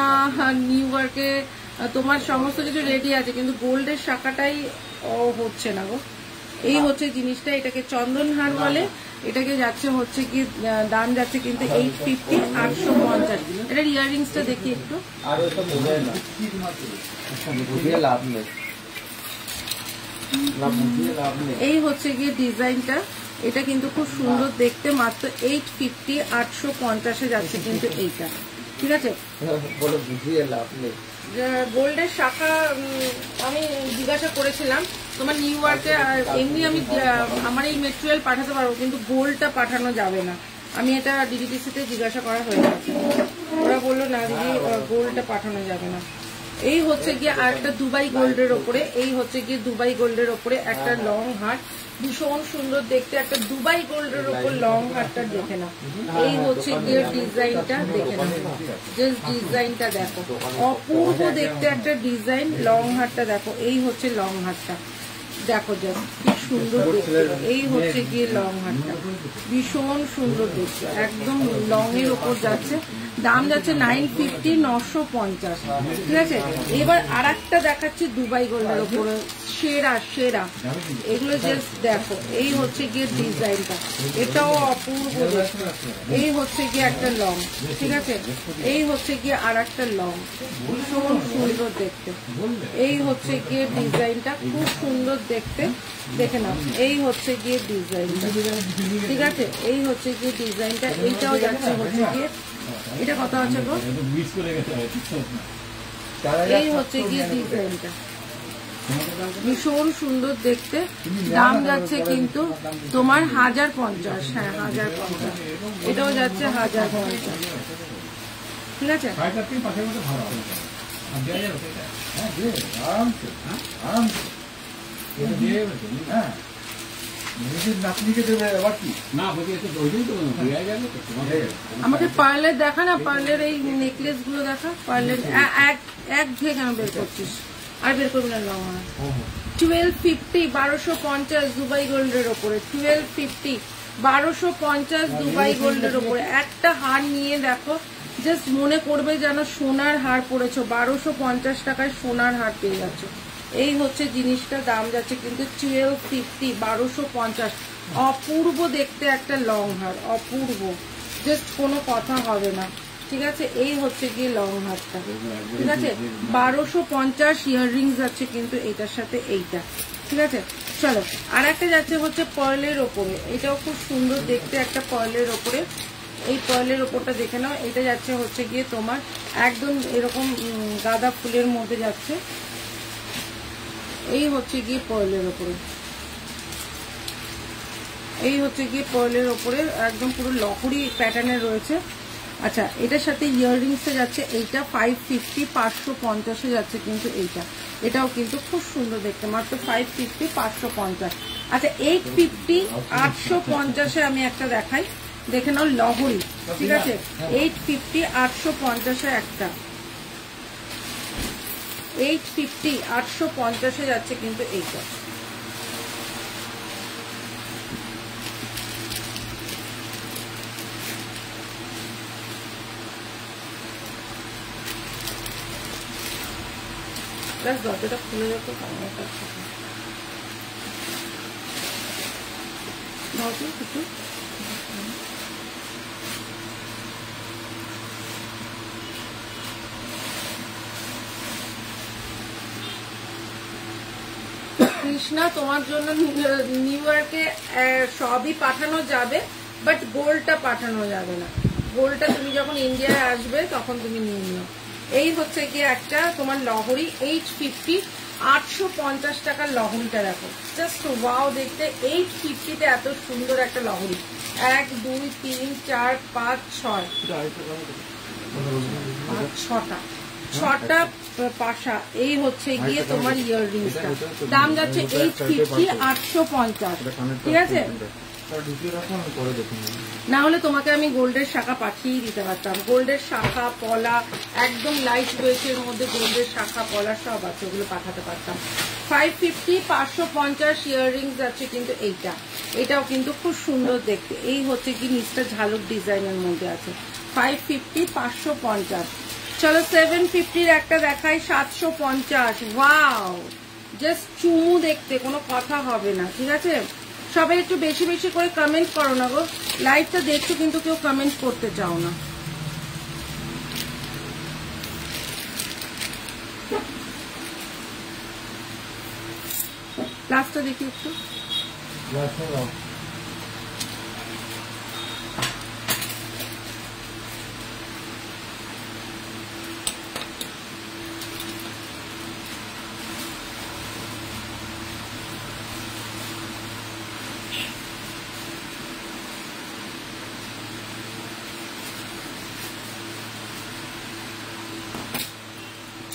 নিউ ওয়ার্কে তোমার সমস্ত কিছু রেডি আছে, কিন্তু গোল্ডের শাখাটাই হচ্ছে না গো। এই হচ্ছে জিনিসটা, এটাকে চন্দনহার বলে। এটাকে যাচ্ছে হচ্ছে কি দাম যাচ্ছে কিন্তু 850, 850। এটার ইয়াররিংসটা দেখি একটু। আর ওটা বোঝায় না, বুঝিয়ে লাভ নেই, না বুঝিয়ে লাভ নেই। এই হচ্ছে গিয়ে ডিজাইনটা। এটা কিন্তু খুব সুন্দর দেখতে, মাত্র 850, 850 যাচ্ছে কিন্তু এইটা, ঠিক আছে? বলে বুঝিয়ে লাভ নেই। গোল্ডের শাখা আমি জিজ্ঞাসা করেছিলাম তোমার নিউ ইয়র্কে, এমনি আমি আমার এই মেটেরিয়াল পাঠাতে পারবো, কিন্তু গোল্ডটা পাঠানো যাবে না। আমি এটা ডিডিটিসিতে জিজ্ঞাসা করা হয়ে গেছে, ওরা বললো না দিদি গোল্ডটা পাঠানো যাবে না। এই হচ্ছে গিয়ে আর একটা দুবাই গোল্ডের ওপরে, এই হচ্ছে গিয়ে দুবাই গোল্ডের ওপরে একটা লং হার, ভীষণ সুন্দর দেখতে একটা দুবাই গোল্ডের ওপর লং হারটা দেখে নাও। এই হচ্ছে গিয়ে ডিজাইনটা দেখে নাও, জাস্ট ডিজাইনটা দেখো, অপূর্ব দেখতে একটা ডিজাইন। লং হারটা দেখো, এই হচ্ছে লং হারটা দেখো, জাস্ট কি সুন্দর দেখতে। এই হচ্ছে গিয়ে লং হারটা, ভীষণ সুন্দর দেখতে, একদম লং এর ওপর যাচ্ছে। দাম যাচ্ছে 950, 950, ঠিক আছে? এবার আর একটা দেখাচ্ছি দুবাই গোল্ডের ওপরে, সেরা সেরা। এগুলো জাস্ট দেখো, এই হচ্ছে গিয়ে ডিজাইনটা, এটাও অপূর্ব দেখতে। এই হচ্ছে গিয়ে একটা লং, ঠিক আছে? এই হচ্ছে গিয়ে আর একটা লং, ভীষণ সুন্দর দেখতে। এই হচ্ছে গিয়ে ডিজাইনটা, খুব সুন্দর দেখতে, দেখে নাও। এই হচ্ছে গিয়ে ডিজাইনটা, ঠিক আছে? এই হচ্ছে গিয়ে ডিজাইনটা। এইটাও যাচ্ছে হচ্ছে গিয়ে, এটা কত আছে গো? এই হচ্ছে গিয়ে ডিজাইনটা, ভীষণ সুন্দর দেখতে। দাম যাচ্ছে কিন্তু তোমার 1050, হ্যাঁ 1050। এটাও যাচ্ছে 1050, ঠিক আছে? আমাকে পার্লের দেখা না, পার্লের এই নেকলেস গুলো দেখা, পার্লের এক ঘে কেন বের করছিস? আর বের করবি না লং হার। 1250, 1250 দুবাই গোল্ডের ওপরে, 1250, 1250 দুবাই গোল্ডের ওপরে। একটা হার নিয়ে দেখো, জাস্ট মনে করবে যেন সোনার হার পড়েছো, 1250 টাকায় সোনার হার পেয়ে যাচ্ছ। এই হচ্ছে জিনিসটা, দাম যাচ্ছে কিন্তু 1250, 1250। অপূর্ব দেখতে একটা লং হার, অপূর্ব, জাস্ট কোনো কথা হবে না, ঠিক আছে? এই হচ্ছে গিয়ে লং হারটা, ঠিক আছে? 1250 ইয়াররিংস যাচ্ছে কিন্তু এটার সাথে এইটা, ঠিক আছে? চলো আর একটা যাচ্ছে হচ্ছে পার্লের ওপরে, এটাও খুব সুন্দর দেখতে একটা পার্লের ওপরে। এই পার্লের ওপরটা দেখে নাও, এটা যাচ্ছে হচ্ছে গিয়ে তোমার একদম এরকম গাঁদা ফুলের মধ্যে যাচ্ছে। এই হচ্ছে গিয়ে পার্লের ওপরে, এই হচ্ছে গিয়ে পার্লের ওপরে একদম পুরো লহরি প্যাটার্নের রয়েছে। আচ্ছা, এটার সাথে ইয়াররিংসে যাচ্ছে এইটা 550, 550 যাচ্ছে কিন্তু এইটা, এটাও কিন্তু খুব সুন্দর দেখতে, মাত্র 550, 550। আচ্ছা 850, 850 আমি একটা দেখাই, দেখে নাও লহরি, ঠিক আছে? 850, 850 একটা, 850, 850 যাচ্ছে কিন্তু এইটা। দরজাটা খুলে যেত, কিছু কৃষ্ণা, তোমার জন্য নিউ ইয়র্কে সবই পাঠানো যাবে, বাট গোল্ডটা পাঠানো যাবে না। গোল্ডটা তুমি যখন ইন্ডিয়ায় আসবে তখন তুমি নিয়ে নিও। এই হচ্ছে গিয়ে একটা তোমার লহরি, 850, 850 টাকার লহরিটা দেখো, জাস্ট ওয়াও দেখতে। 850-তে এত সুন্দর একটা লহরি, 1 2 3 4 5 6, 6টা, 6টা পাশা, এই হচ্ছে গিয়ে তোমার ইয়াররিংসটা, দাম যাচ্ছে 850, 850, ঠিক আছে। না হলে তোমাকে আমি গোল্ডের শাখা পাঠিয়ে দিতে পারতাম, গোল্ডের শাখা পলা একদম লাইট ওয়েটের মধ্যে গোল্ডের শাখা পলা সব আছে, ওগুলো পাঠাতে পারতাম। 550, 550 ইয়াররিংস আছে কিন্তু এটাও কিন্তু খুব সুন্দর দেখতে। এই হচ্ছে কি নিচটা ঝালক ডিজাইনের মধ্যে আছে, 550, 550। চলো 750 একটা দেখাই, 750। ওয়াও, জাস্ট চুমু দেখতে, কোনো কথা হবে না, ঠিক আছে। সবাই একটু বেশি বেশি করে কমেন্ট করো না গো, লাইভটা দেখছো কিন্তু কেউ কমেন্ট করতে চাও না। লাস্টটা দেখি একটু,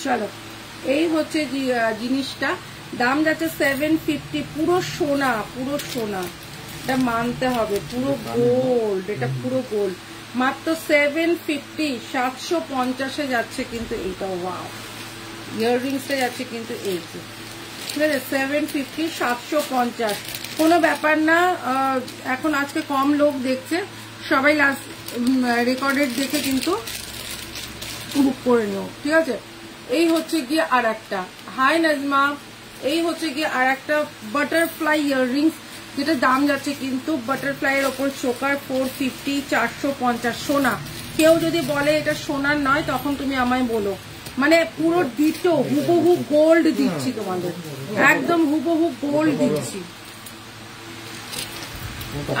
চলো এই হচ্ছে জিনিসটা, দাম যাচ্ছে 750, পুরো সোনা, পুরো সোনা, এটা মানতে হবে, পুরো গোল্ড, এটা পুরো গোল্ড, মাত্র 750, 750-এ যাচ্ছে কিন্তু এইটা। ওয়াও, ইয়াররিংসটা যাচ্ছে কিন্তু এই, ঠিক আছে, 750, 750, কোনো ব্যাপার না। এখন আজকে কম লোক দেখছে, সবাই লাস্ট রেকর্ডেড দেখে কিন্তু বুক করে নিও, ঠিক আছে। এই হচ্ছে গিয়ে আর একটা, হাই নাজমা, এই হচ্ছে গিয়ে আর একটা বাটারফ্লাই ইয়াররিংস, যেটা দাম যাচ্ছে কিন্তু বাটারফ্লাই এর ওপর চোকার, 450, 450 সোনা। কেউ যদি বলে এটা সোনার নয় তখন তুমি আমায় বলো, মানে পুরো ডিটো হুবহু গোল্ড দিচ্ছি তোমাদের, একদম হুবহু গোল্ড দিচ্ছি।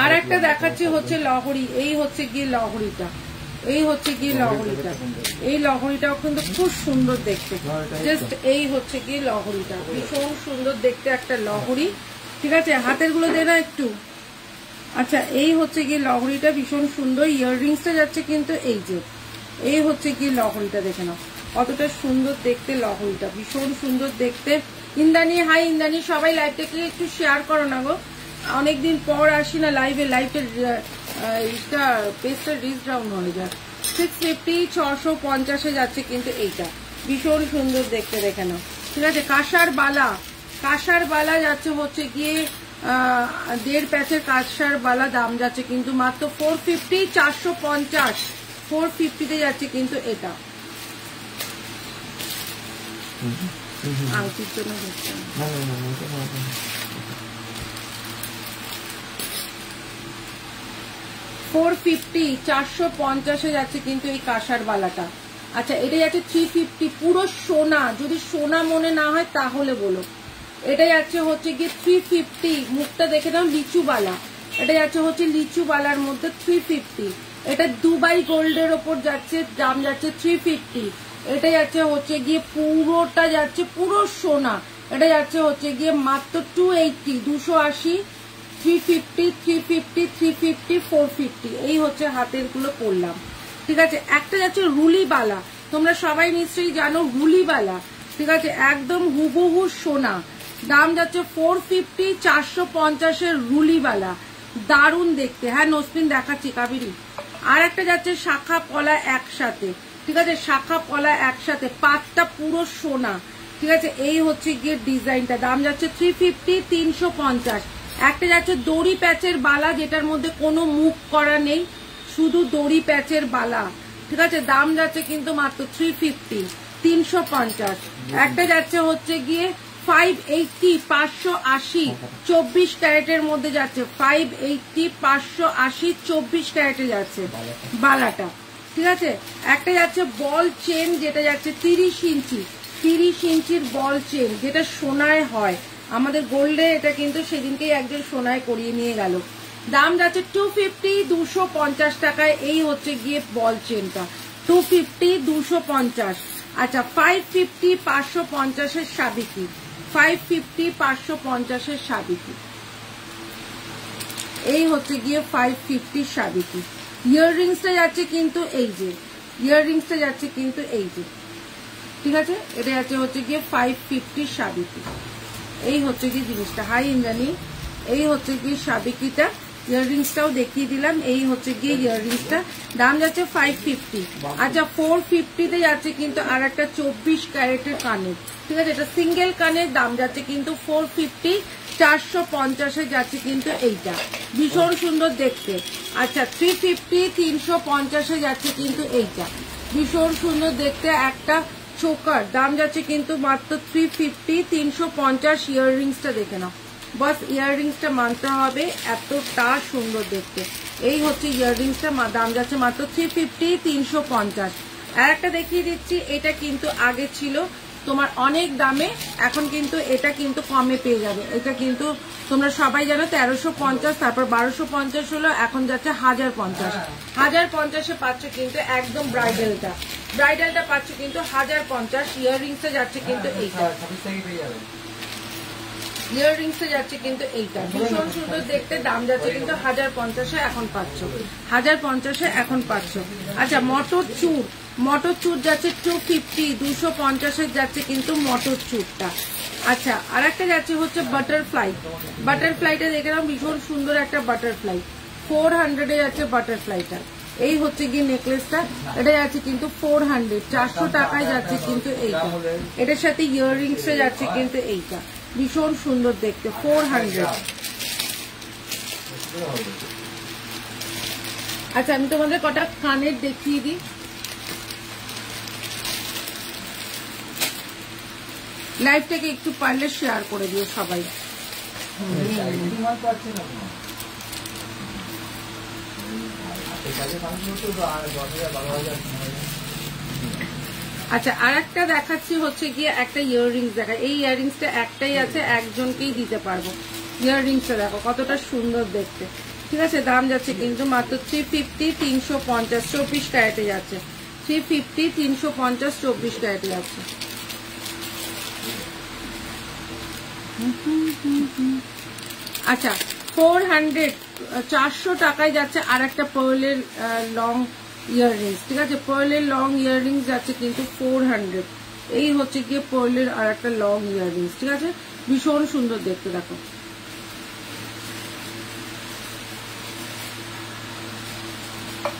আর একটা দেখাচ্ছি হচ্ছে লহরি, এই হচ্ছে গিয়ে লহরিটা, এই হচ্ছে গিয়ে লহরিটা, এই লহরিটাও কিন্তু খুব সুন্দর দেখতে, জাস্ট এই হচ্ছে গিয়ে লহরিটা, ভীষণ সুন্দর দেখতে একটা লহরি, ঠিক আছে। হাতের গুলো দে না একটু। আচ্ছা, এই হচ্ছে গিয়ে লহরিটা, ভীষণ সুন্দর। ইয়াররিংসটা যাচ্ছে কিন্তু এই যে, এই হচ্ছে গিয়ে লহরিটা, দেখে নাও কতটা সুন্দর দেখতে লহরিটা, ভীষণ সুন্দর দেখতে। ইন্দ্রাণী, হাই ইন্দ্রাণী, সবাই লাইভটাকে একটু শেয়ার করো না গো, অনেকদিন পর আসি না লাইভে, লাইভের পেজটা রিচ ডাউন হয়ে যায়। 650, 650-এ যাচ্ছে কিন্তু এইটা, ভীষণ সুন্দর দেখতে, দেখে নাও, ঠিক আছে। কাঁসার বালা, কাঁসার বালা যাচ্ছে হচ্ছে গিয়ে 1.5 প্যাচের কাঁসার বালা, দাম যাচ্ছে কিন্তু মাত্র 450, 450, 450-তে যাচ্ছে কিন্তু এটা। আংটির জন্য দেখছি 450, 450-এ যাচ্ছে কিন্তু এই কাঁসার বালাটা। আচ্ছা, এটা যাচ্ছে 350, পুরো সোনা, যদি সোনা মনে না হয় তাহলে বলো। এটা যাচ্ছে হচ্ছে গিয়ে 350, মুখটা দেখে নাও, লিচু বালা, এটা যাচ্ছে হচ্ছে লিচু বালার মধ্যে 350। এটা দুবাই গোল্ডের ওপর যাচ্ছে, দাম যাচ্ছে 350। এটা যাচ্ছে হচ্ছে গিয়ে পুরোটা যাচ্ছে পুরো সোনা, এটা যাচ্ছে হচ্ছে গিয়ে মাত্র 280, 280, 350, 350, 350, 450, এই হচ্ছে হাতের গুলো পড়লাম, ঠিক আছে। একটা যাচ্ছে রুলিবালা, তোমরা সবাই নিশ্চয়ই জানো রুলিবালা, ঠিক আছে, একদম হুবহু সোনা, দাম যাচ্ছে 450, 450-এর রুলিবালা, দারুণ দেখতে। হ্যাঁ নসপিন দেখাচ্ছি কাবেরী। আর একটা যাচ্ছে শাখা পলা একসাথে, ঠিক আছে, শাখা পলা একসাথে, পাতটা পুরো সোনা, ঠিক আছে। এই হচ্ছে গিয়ে ডিজাইনটা, দাম যাচ্ছে 350, 350। একটা যাচ্ছে দড়ি প্যাচের বালা, যেটার মধ্যে কোনো মুখ করা নেই, শুধু দড়ি প্যাচের বালা, ঠিক আছে, দাম যাচ্ছে কিন্তু মাত্র 350, 350। একটা যাচ্ছে হচ্ছে গিয়ে 580, 580, 24 ক্যারেটের মধ্যে যাচ্ছে, 580, 580, 24 ক্যারেটে যাচ্ছে বালাটা, ঠিক আছে। একটা যাচ্ছে বল চেন, যেটা যাচ্ছে 30 ইঞ্চি, 30 ইঞ্চির বল চেন, যেটা সোনায় হয়, আমাদের গোল্ডে এটা কিন্তু সেদিনকেই একজন সোনায় করিয়ে নিয়ে গেল, দাম যাচ্ছে 250, 250 টাকায়। এই হচ্ছে গিয়ে বল চেনটা 250, 250। আচ্ছা, 550, 550-এর সাবিকি, 550, 550-এর সাবিকি, এই হচ্ছে গিয়ে 550 সাবিকি। ইয়াররিংসটা যাচ্ছে কিন্তু এই যে, ইয়াররিংসটা যাচ্ছে কিন্তু এই যে, ঠিক আছে, এটা আছে হচ্ছে গিয়ে 550 সাবিকি। এই হচ্ছে গিয়ে জিনিসটা। হাই ইন্দ্রাণী, এই হচ্ছে গিয়ে সাবিকিটা, ইয়াররিংসটাও দেখিয়ে দিলাম। এই হচ্ছে গিয়ে ইয়াররিংসটা, দাম যাচ্ছে 550। আচ্ছা 450-তে যাচ্ছে কিন্তু আর একটা 24 ক্যারেটের কানের, ঠিক আছে, এটা সিঙ্গেল কানের, দাম যাচ্ছে কিন্তু 450। 450-এ যাচ্ছে কিন্তু এইটা, ভীষণ সুন্দর দেখতে। আচ্ছা 350, 350-এ যাচ্ছে কিন্তু এইটা, ভীষণ সুন্দর দেখতে একটা চোকার, দাম যাচ্ছে কিন্তু মাত্র 350। 350 ইয়াররিংসটা দেখে নাও, বাস ইয়াররিংসটা মানতে হবে, এতটা সুন্দর দেখতে। এই হচ্ছে ইয়াররিংসটা, দাম যাচ্ছে মাত্র 350, 350। আর একটা দেখিয়ে দিচ্ছি, এটা কিন্তু আগে ছিল তোমার অনেক দামে, এখন কিন্তু এটা কিন্তু কমে পেয়ে যাবে। এটা কিন্তু তোমরা সবাই জানো 1350, তারপর 1250 হলো, এখন যাচ্ছে 1050। 1050-এ পাচ্ছ কিন্তু একদম ব্রাইডালটা, ব্রাইডালটা পাচ্ছ কিন্তু 1050। ইয়াররিংসে যাচ্ছে কিন্তু এইটা, ইয়াররিংসে যাচ্ছে কিন্তু এইটা, ভীষণ সুন্দর দেখতে, দাম যাচ্ছে কিন্তু 1050-এ এখন পাচ্ছ, 1050-এ এখন পাচ্ছ। আচ্ছা মটর চুর, মটর চুর যাচ্ছে 250, 250-এ যাচ্ছে কিন্তু মটর চুরটা। আচ্ছা আর একটা যাচ্ছে হচ্ছে বাটারফ্লাই, বাটারফ্লাইটা দেখে নাও, ভীষণ সুন্দর একটা বাটারফ্লাই, 400-এ যাচ্ছে বাটারফ্লাইটা। এই হচ্ছে গিয়ে নেকলেসটা, এটা যাচ্ছে কিন্তু 400, 400 টাকায় যাচ্ছে কিন্তু এইটা, এটার সাথে ইয়াররিংসে যাচ্ছে কিন্তু এইটা, ভীষণ সুন্দর দেখতে, 400। আচ্ছা আমি তোমাদের কটা কানের দেখিয়ে দিই। লাইভটাকে একটু পারলে শেয়ার করে দিও সবাই। আচ্ছা আর একটা দেখাচ্ছি হচ্ছে গিয়ে একটা ইয়াররিংস দেখা, এই ইয়াররিংসটা একটাই আছে, একজনকেই দিতে পারবো। ইয়াররিংসটা দেখো কতটা সুন্দর দেখতে, ঠিক আছে, দাম যাচ্ছে কিন্তু মাত্র 350, 350, 24 ক্যারেটে যাচ্ছে, 350, 350, 24 ক্যারেটে যাচ্ছে। আচ্ছা 400, 400 টাকায় যাচ্ছে আর একটা পার্লের লং ইয়াররিংস, ঠিক আছে, পার্লের লং ইয়াররিংস যাচ্ছে কিন্তু 400। এই হচ্ছে গিয়ে পার্লের আর একটা লং ইয়াররিংস, ঠিক আছে, ভীষণ সুন্দর দেখতে, দেখো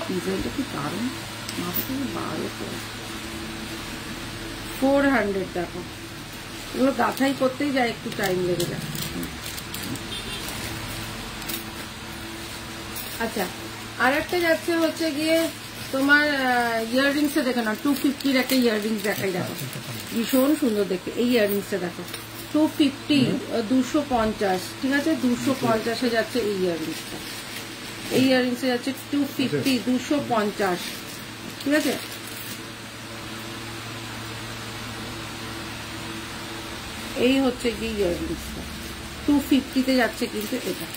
ডিজাইনটা কি দারুণ, 400 দেখো, এগুলো গাঁথাই করতেই যায় একটু টাইম লেগে যায়। আচ্ছা আর একটা যাচ্ছে হচ্ছে গিয়ে তোমার ইয়াররিংসে দেখো না, 250-র একটা ইয়াররিংস দেখাই, দেখো ভীষণ সুন্দর দেখতে। এই ইয়াররিংসটা দেখো 250, 250, ঠিক আছে, 250-এ যাচ্ছে এই ইয়াররিংসটা, এই ইয়াররিংসে যাচ্ছে 250, 250, ঠিক আছে। এই হচ্ছে কি ইয়াররিংসটা, 250-তে যাচ্ছে কিন্তু এটা,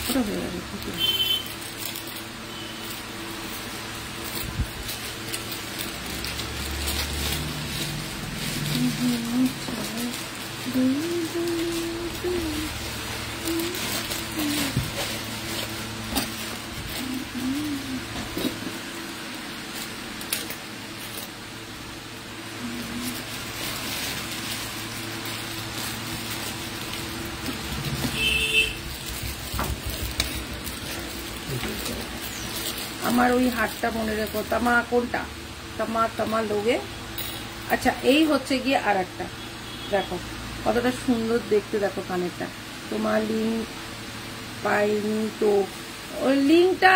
ওটা হয়ে যাবে, ঠিক আছে। আমার ওই হাতটা মনে রেখো, তামা কোনটা, তামা তামা লোগে। আচ্ছা এই হচ্ছে গিয়ে আর একটা, দেখো কতটা সুন্দর দেখতে, দেখো কানেরটা, তোমার লিঙ্ক পাইনি তো, ওই লিঙ্কটা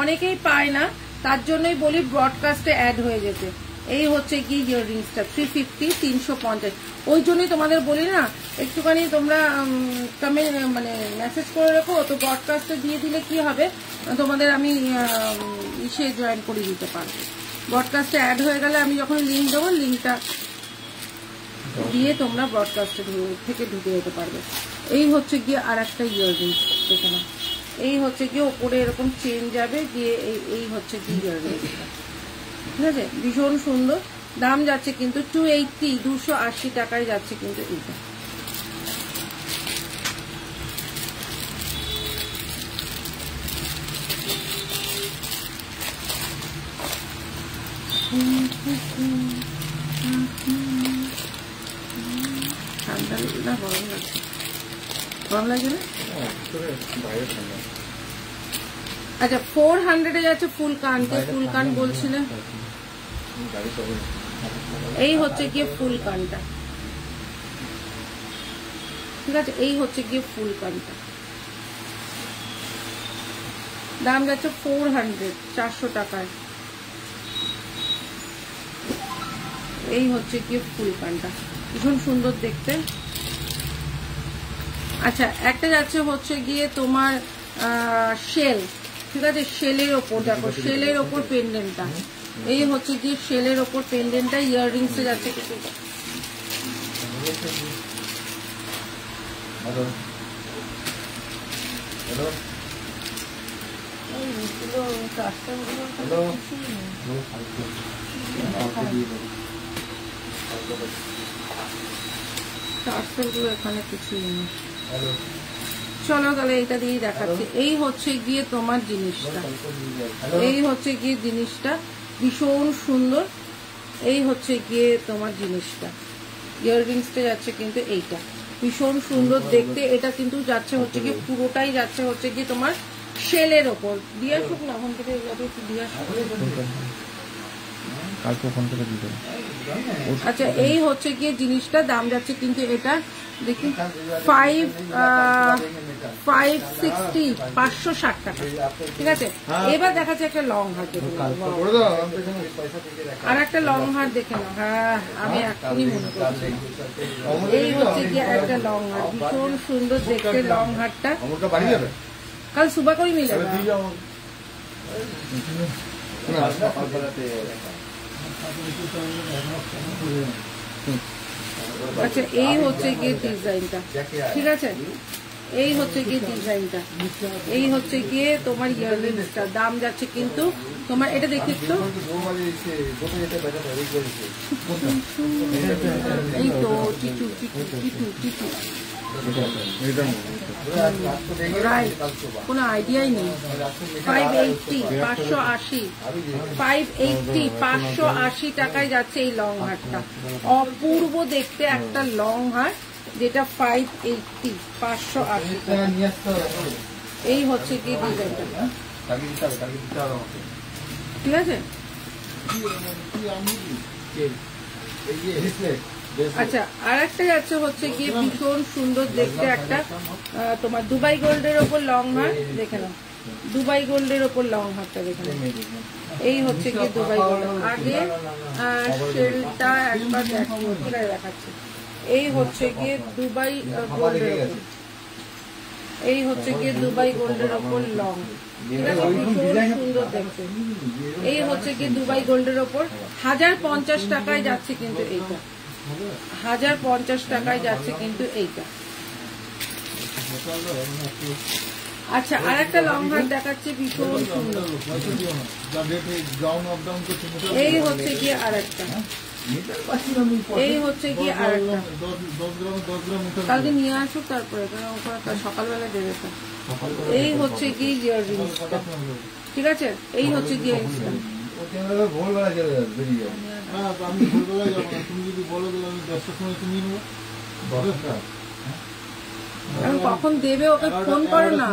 অনেকেই পায় না, তার জন্যই বলি ব্রডকাস্টে অ্যাড হয়ে যেতে। এই হচ্ছে কি ইয়াররিংসটা 350, 350, ওই জন্যই তোমাদের বলি না একটুখানি তোমরা কমেন্ট মানে মেসেজ করে রেখো, তো ব্রডকাস্টে দিয়ে দিলে কি হবে, তোমাদের আমি ইসে জয়েন করে দিতে পারবো, ব্রডকাস্টে অ্যাড হয়ে গেলে আমি যখন লিঙ্ক দেবো, লিঙ্কটা দিয়ে তোমরা ব্রডকাস্টে থেকে ঢুকে যেতে পারবে। এই হচ্ছে গিয়ে আর একটা ইয়াররিংস দেখে নাও, এই হচ্ছে গিয়ে ওপরে এরকম চেন যাবে, দিয়ে এই হচ্ছে গিয়ে ইয়াররিংসটা, ঠিক আছে, ভীষণ সুন্দর, দাম যাচ্ছে কিন্তু 280, 280 টাকায় যাচ্ছে কিন্তু এইটা। ঠান্ডা না গরম লাগছে? গরম লাগছে না? বাইরে ঠান্ডা। আচ্ছা 400 যাচ্ছে ফুল কানতে। ফুল কান বলছিলে, গাড়ি সবাই এই হচ্ছে গিয়ে ফুল কানটা। ঠিক আছে, এই হচ্ছে গিয়ে ফুল কানটা, দাম যাচ্ছে 400, 400 টাকায়। এই হচ্ছে গিয়ে ফুল কানটা, ভীষণ সুন্দর দেখতে। আচ্ছা একটা যাচ্ছে হচ্ছে গিয়ে তোমার শেল। ঠিক আছে, শেলের ওপর দেখো, শেলের ওপর পেন্ডেন্টটা, এই হচ্ছে গিয়ে শেলের ওপর পেন্ডেন্টটা। ইয়াররিংসে যাচ্ছে কিছু। হ্যালো হ্যালো হ্যালো টার্সেলগুলো এখানে কিছুই নেই। হ্যালো চলো তাহলে এইটা দিয়েই দেখাচ্ছি। এই হচ্ছে গিয়ে তোমার জিনিসটা, এই হচ্ছে গিয়ে জিনিসটা ভীষণ সুন্দর। এই হচ্ছে গিয়ে তোমার জিনিসটা, ইয়াররিংসটা যাচ্ছে কিন্তু এইটা ভীষণ সুন্দর দেখতে। এটা কিন্তু যাচ্ছে হচ্ছে গিয়ে পুরোটাই যাচ্ছে হচ্ছে গিয়ে তোমার শেলের ওপর। দিয়ে আসুক না ওখান থেকে, একটু দিয়ে আসুক। কালকে ওখান থেকে দিতে। আচ্ছা এই হচ্ছে গিয়ে জিনিসটা, দাম যাচ্ছে কিন্তু এটা দেখি 560, 560 টাকা। ঠিক আছে, এবার দেখাচ্ছে একটা লং হার দেখে নাও। আর একটা লং হার দেখে নাও। হ্যাঁ আমি এখনই মনে করছি, এই হচ্ছে গিয়ে একটা লং হার, ভীষণ সুন্দর দেখতে লং হারটা। কাল সুবা করে মিলে আচ্ছা এই হচ্ছে গিয়ে ডিজাইনটা। ঠিক আছে, এই হচ্ছে গিয়ে ডিজাইনটা, এই হচ্ছে গিয়ে তোমার ইয়াররিংসটা। দাম যাচ্ছে কিন্তু তোমার, এটা দেখি তো, এই তো টিটু টিটু টিটু টিটু কোনো আইডিয়াই নেই। 580, 580, 580, 580 টাকায় যাচ্ছে এই লং হারটা। অপূর্ব দেখতে একটা লং হার, যেটা 580, 580 টাকা। এই হচ্ছে কি ডিজাইনটা। ঠিক আছে, আচ্ছা আর একটা যাচ্ছে হচ্ছে গিয়ে ভীষণ সুন্দর দেখতে একটা তোমার দুবাই গোল্ডের ওপর লং হার। দেখে নাও, দুবাই গোল্ডের ওপর লং হারটা দেখে নাও। এই হচ্ছে গিয়ে দুবাই গোল্ড। আগে শেলটা একবার দেখাচ্ছে। এই হচ্ছে গিয়ে দুবাই গোল্ডের ওপর, এই হচ্ছে গিয়ে দুবাই গোল্ডের ওপর লং। ঠিক আছে, ভীষণ সুন্দর দেখতে। এই হচ্ছে গিয়ে দুবাই গোল্ডের ওপর 1050 টাকায় যাচ্ছে কিন্তু এইটা, 1050 টাকায় যাচ্ছে কিন্তু এইটা। আচ্ছা আর একটা লং হার দেখাচ্ছে, ভীষণ সুন্দর। এই হচ্ছে গিয়ে আর একটা, এই হচ্ছে গিয়ে আর একটা। কালকে নিয়ে আসুক, তারপরে সকালবেলা দেবে তো। এই হচ্ছে গিয়ে ইয়াররিংসটা। ঠিক আছে, এই হচ্ছে গিয়ে ভোরবেলা চলে যাবে, বেরিয়ে যাবে। আমি ভোরবেলায় যাবো না, তুমি যদি বলো যে আমি 10টার সময় তুমি নেবো। এখন কখন দেবে ওকে ফোন করো না।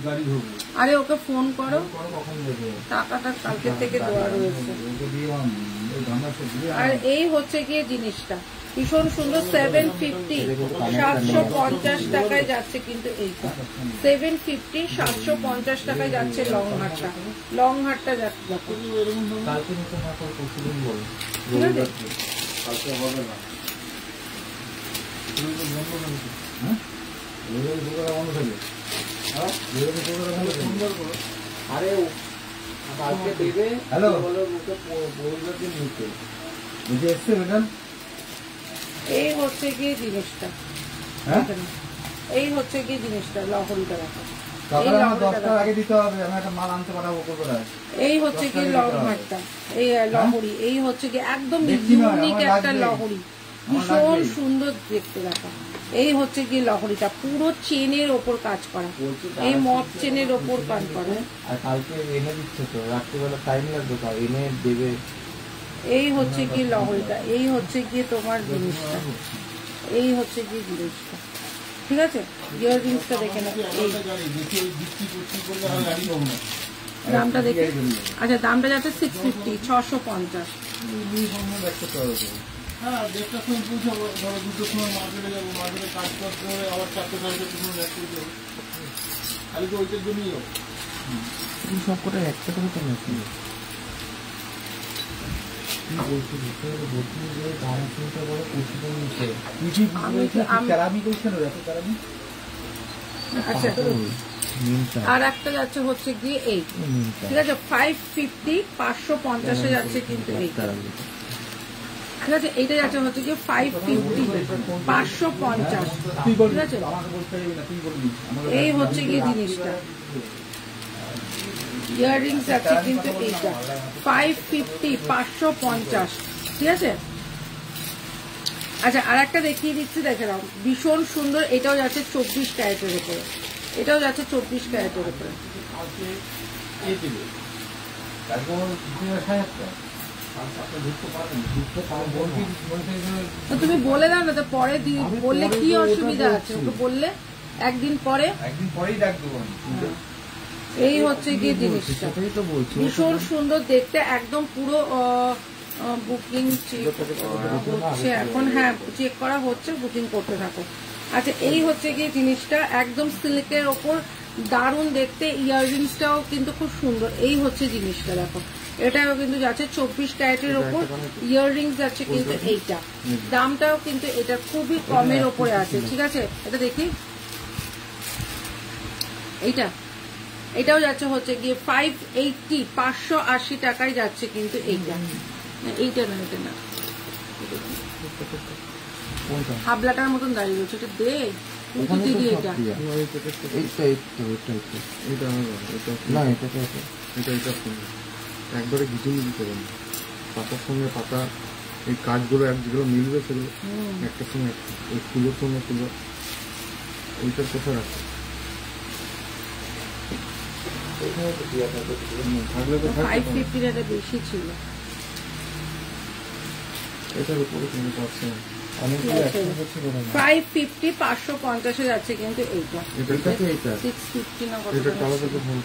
গাড়ি ধরবো। আরে ওকে ফোন করো, কখন দেবে? টাকাটা কালকে থেকে দেওয়া রয়েছে। আর এই হচ্ছে গিয়ে জিনিসটা ভীষণ সুন্দর, 750, 750 টাকায় যাচ্ছে কিন্তু এইটা। 750, 750 টাকায় যাচ্ছে লং হারটা। লং হারটা যাচ্ছে কালকে নিতে না করে পরশুদিন বলো। ঠিক আছে। কালকে হবে না। আরে কালকে দেবে। হ্যালো বলবে নিতে বুঝে এসছে ম্যাডাম। এই হচ্ছে গিয়ে জিনিসটা, এই হচ্ছে গিয়ে জিনিসটা লহরিটা রাখা। আগে দিতে হবে, আমি একটা মাল আনতে পাঠাবো কোথায়। এই হচ্ছে কি লং হারটা, এই লহরি। এই হচ্ছে কি একদম ইউনিক একটা লহরি, ভীষণ সুন্দর দেখতে রাখা। এই হচ্ছে কি লহরিটা, পুরো চেনের ওপর কাজ করা, এই মপ চেনের ওপর কাজ করা। আর কালকে এনে দিচ্ছে তো, রাত্রিবেলা টাইম লাগবে তো, এনে দেবে। এই হচ্ছে কি লহরিটা, এই হচ্ছে গিয়ে তোমার জিনিসটা, এই হচ্ছে কি জিনিসটা, ঠিক আছে। ইয়াররিংসটা দেখে না, এই দামটা দেখে, আচ্ছা দামটা যাচ্ছে 650, 650। হ্যাঁ, দেড়টার সময় পৌঁছাবো, ধরো 2টোর সময় মার্কেটে যাবো, মার্কেটে কাজ বাজ করে আবার 4টে 4:30 সময় ব্যাক করে যাবো, খালি তো ওইটার জন্যই যাবো। সব কটা একটা করে তো নাকি আচ্ছা আর একটা যাচ্ছে হচ্ছে গিয়ে এই, ঠিক আছে 550, 550 যাচ্ছে কিন্তু এইটা, ঠিক আছে। এইটা যাচ্ছে হচ্ছে গিয়ে 550, 550, ঠিক আছে। এই হচ্ছে গিয়ে জিনিসটা, ইয়াররিংস যাচ্ছে কিন্তু এইটা 550, 550, ঠিক আছে। আচ্ছা আর একটা দেখিয়ে দিচ্ছি, দেখে নাও, ভীষণ সুন্দর। এটাও যাচ্ছে 24 ক্যারেটের উপরে, এটাও যাচ্ছে 24 ক্যারেটের উপরে। তুমি বলে দাও না, তো পরে বললে কি অসুবিধা আছে, ওকে বললে একদিন পরেই ডাক দেবো। এই হচ্ছে গিয়ে জিনিসটা, ভীষণ সুন্দর দেখতে, একদম পুরো বুকিং হচ্ছে এখন, হ্যাঁ চেক করা হচ্ছে, বুকিং করতে থাকো। আচ্ছা এই হচ্ছে গিয়ে জিনিসটা, একদম সিল্কের ওপর, দারুণ দেখতে। ইয়াররিংসটাও কিন্তু খুব সুন্দর। এই হচ্ছে জিনিসটা, দেখো এটাও কিন্তু যাচ্ছে 24 ক্যারেটের ওপর, ইয়াররিংস যাচ্ছে কিন্তু এইটা, দামটাও কিন্তু এটা খুবই কমের ওপরে আছে, ঠিক আছে। এটা দেখি, এটাও যাচ্ছে হচ্ছে গিয়ে 580, 580 টাকায় যাচ্ছে কিন্তু এইটা, এইটা না, এটা না, হাবলাটার মতন দাঁড়িয়ে রয়েছে, এটা দে কিন্তু দিদি, এটা একবারে ঘিচুনি দিতে পারেন, পাতার সঙ্গে পাতা, এই কাজগুলো যেগুলো মিলবে সেগুলো একটার সঙ্গে একটা, ওই ফুলের সঙ্গে ফুলো, ওইটার কোথায় রাখে থাকলে তো 550 টাকা বেশি ছিল। এটার উপরে কোনো পাচ্ছে না, 550, 550 যাচ্ছে কিন্তু এইটা, এটা 650 না কত, এটা কালো থেকে ভুল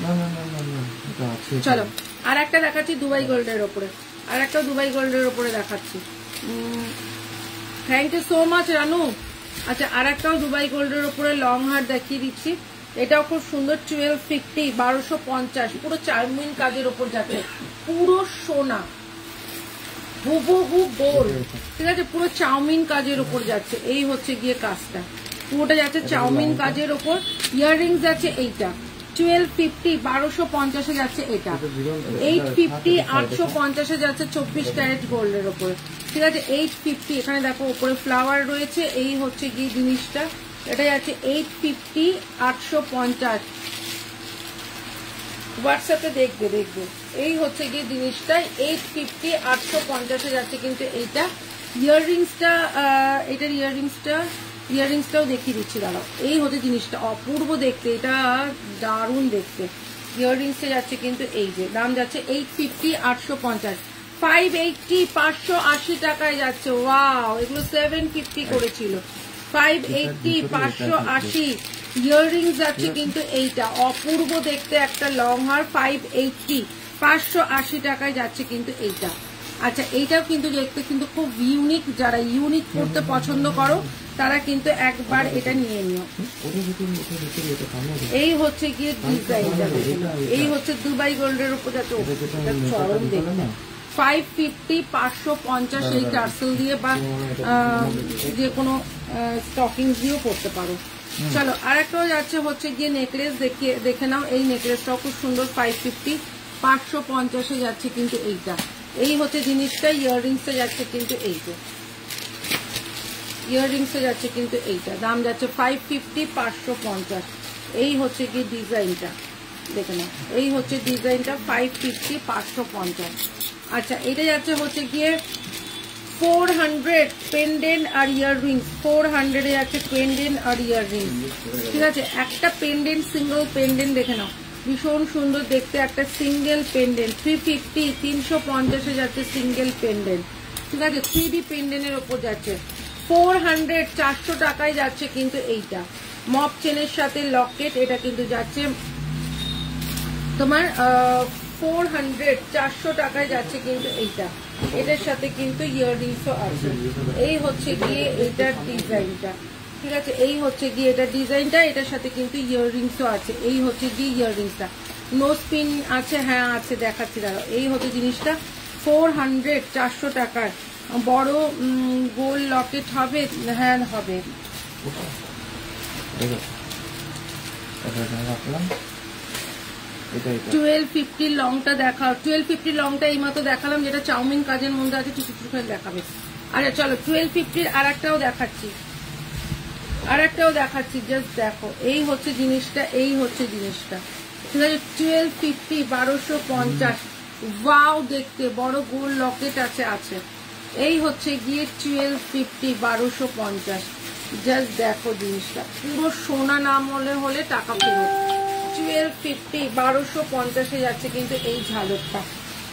না না না না না, এটা আছে। চলো আর একটা দেখাচ্ছি দুবাই গোল্ডের ওপরে, আর একটা দুবাই গোল্ডের ওপরে দেখাচ্ছি। Thank you so much Ranu. আচ্ছা আর একটাও দুবাই গোল্ডের ওপরে লং হার দেখিয়ে দিচ্ছি, এটাও খুব সুন্দর, 1250, 1250, পুরো চারমিন কাজের ওপর যাচ্ছে, পুরো সোনা, হুবহু গোল্ড, ঠিক আছে, পুরো চাউমিন কাজের ওপর যাচ্ছে। এই হচ্ছে গিয়ে কাজটা, পুরোটা যাচ্ছে চাউমিন কাজের ওপর। ইয়াররিংস যাচ্ছে এইটা 1250, 1250 যাচ্ছে, এটা 850, 850 যাচ্ছে 24 ক্যারেট গোল্ডের ওপরে, ঠিক আছে। 850, এখানে দেখো উপরে ফ্লাওয়ার রয়েছে। এই হচ্ছে গিয়ে জিনিসটা, এটা যাচ্ছে 850, 850, হোয়াটসঅ্যাপে দেখবে। এই হচ্ছে গিয়ে জিনিসটা 850, 850 যাচ্ছে কিন্তু এইটা। ইয়াররিংসটা, এটার ইয়াররিংসটাও দেখিয়ে দিচ্ছি, দাঁড়াও। এই হচ্ছে জিনিসটা, অপূর্ব দেখতে, এটা দারুণ দেখতে। ইয়াররিংসে যাচ্ছে কিন্তু এই যে দাম যাচ্ছে 850, 850, 580, 580 টাকায় যাচ্ছে। ওয়াও, এগুলো 750 করেছিল, 580, 580। ইয়াররিংস যাচ্ছে কিন্তু এইটা, অপূর্ব দেখতে একটা লং হার, 580, 580 টাকায় যাচ্ছে কিন্তু এইটা। আচ্ছা এইটাও কিন্তু দেখতে কিন্তু খুব ইউনিক, যারা ইউনিক করতে পছন্দ করো তারা কিন্তু একবার এটা নিয়ে নিও। এই হচ্ছে গিয়ে ডিজাইনটা, এই হচ্ছে দুবাই গোল্ডের উপর যাচ্ছে, চরম দেখতে। 550, 550 এই টার্সেল দিয়ে বা যে কোনো স্টকিং দিয়েও করতে পারো। চলো আর একটাও যাচ্ছে হচ্ছে গিয়ে নেকলেস, দেখে নাও। এই নেকলেসটাও খুব সুন্দর, 550, 550 যাচ্ছে কিন্তু এইটা। এই হচ্ছে জিনিসটা। ইয়াররিংসে যাচ্ছে কিন্তু এইটা, ইয়াররিংসে যাচ্ছে কিন্তু এইটা, দাম যাচ্ছে 550, 550। এই হচ্ছে গিয়ে ডিজাইনটা, দেখে নাও। এই হচ্ছে ডিজাইনটা 550, 550। আচ্ছা এটা যাচ্ছে হচ্ছে গিয়ে 400 পেন্ডেন্ট আর ইয়াররিংস, 400 যাচ্ছে পেন্ডেন্ট আর ইয়াররিংস, ঠিক আছে। একটা পেন্ডেন্ট, সিঙ্গল পেন্ডেন্ট দেখে নাও, ভীষণ সুন্দর দেখতে একটা সিঙ্গেল পেন্ডেন্ট 350 350 যাচ্ছে সিঙ্গেল পেন্ডেন্ট, ঠিক আছে 3D পেন্ডেন্টের ওপর যাচ্ছে 400 400 টাকায় যাচ্ছে কিন্তু এইটা মপ চেনের সাথে লকেট, এটা কিন্তু যাচ্ছে তোমার 400 400 টাকায় যাচ্ছে কিন্তু এইটা, এটার সাথে কিন্তু ইয়াররিংসও আছে। এই হচ্ছে গিয়ে এটার ডিজাইনটা, ঠিক আছে এই হচ্ছে গিয়ে এটার ডিজাইনটা, এটার সাথে কিন্তু ইয়াররিংসও আছে। এই হচ্ছে গিয়ে ইয়াররিংসটা, নোজ পিন আছে, হ্যাঁ আছে দেখাচ্ছি দাঁড়াও। এই হচ্ছে জিনিসটা 400 400 টাকার বড় গোল লকেট হবে, হ্যাঁ হবে। 1250 লংটা দেখাও, 1250 লংটা এই মতো দেখালাম, যেটা চাউমিন কাজের মধ্যে আছে, কিছু কিছু করে দেখাবে। আরে চলো 1250 আর একটাও দেখাচ্ছি, আর একটাও দেখাচ্ছি, জাস্ট দেখো। এই হচ্ছে জিনিসটা, এই হচ্ছে জিনিসটা, ঠিক আছে 1250 1250 ওয়াও দেখতে বড় গোল লকেট আছে আছে। এই হচ্ছে গিয়ে 1250 1250, জাস্ট দেখো জিনিসটা, পুরো সোনা নাম হলে টাকা ফেরত। 1250 1250 যাচ্ছে কিন্তু এই ঝালরটা,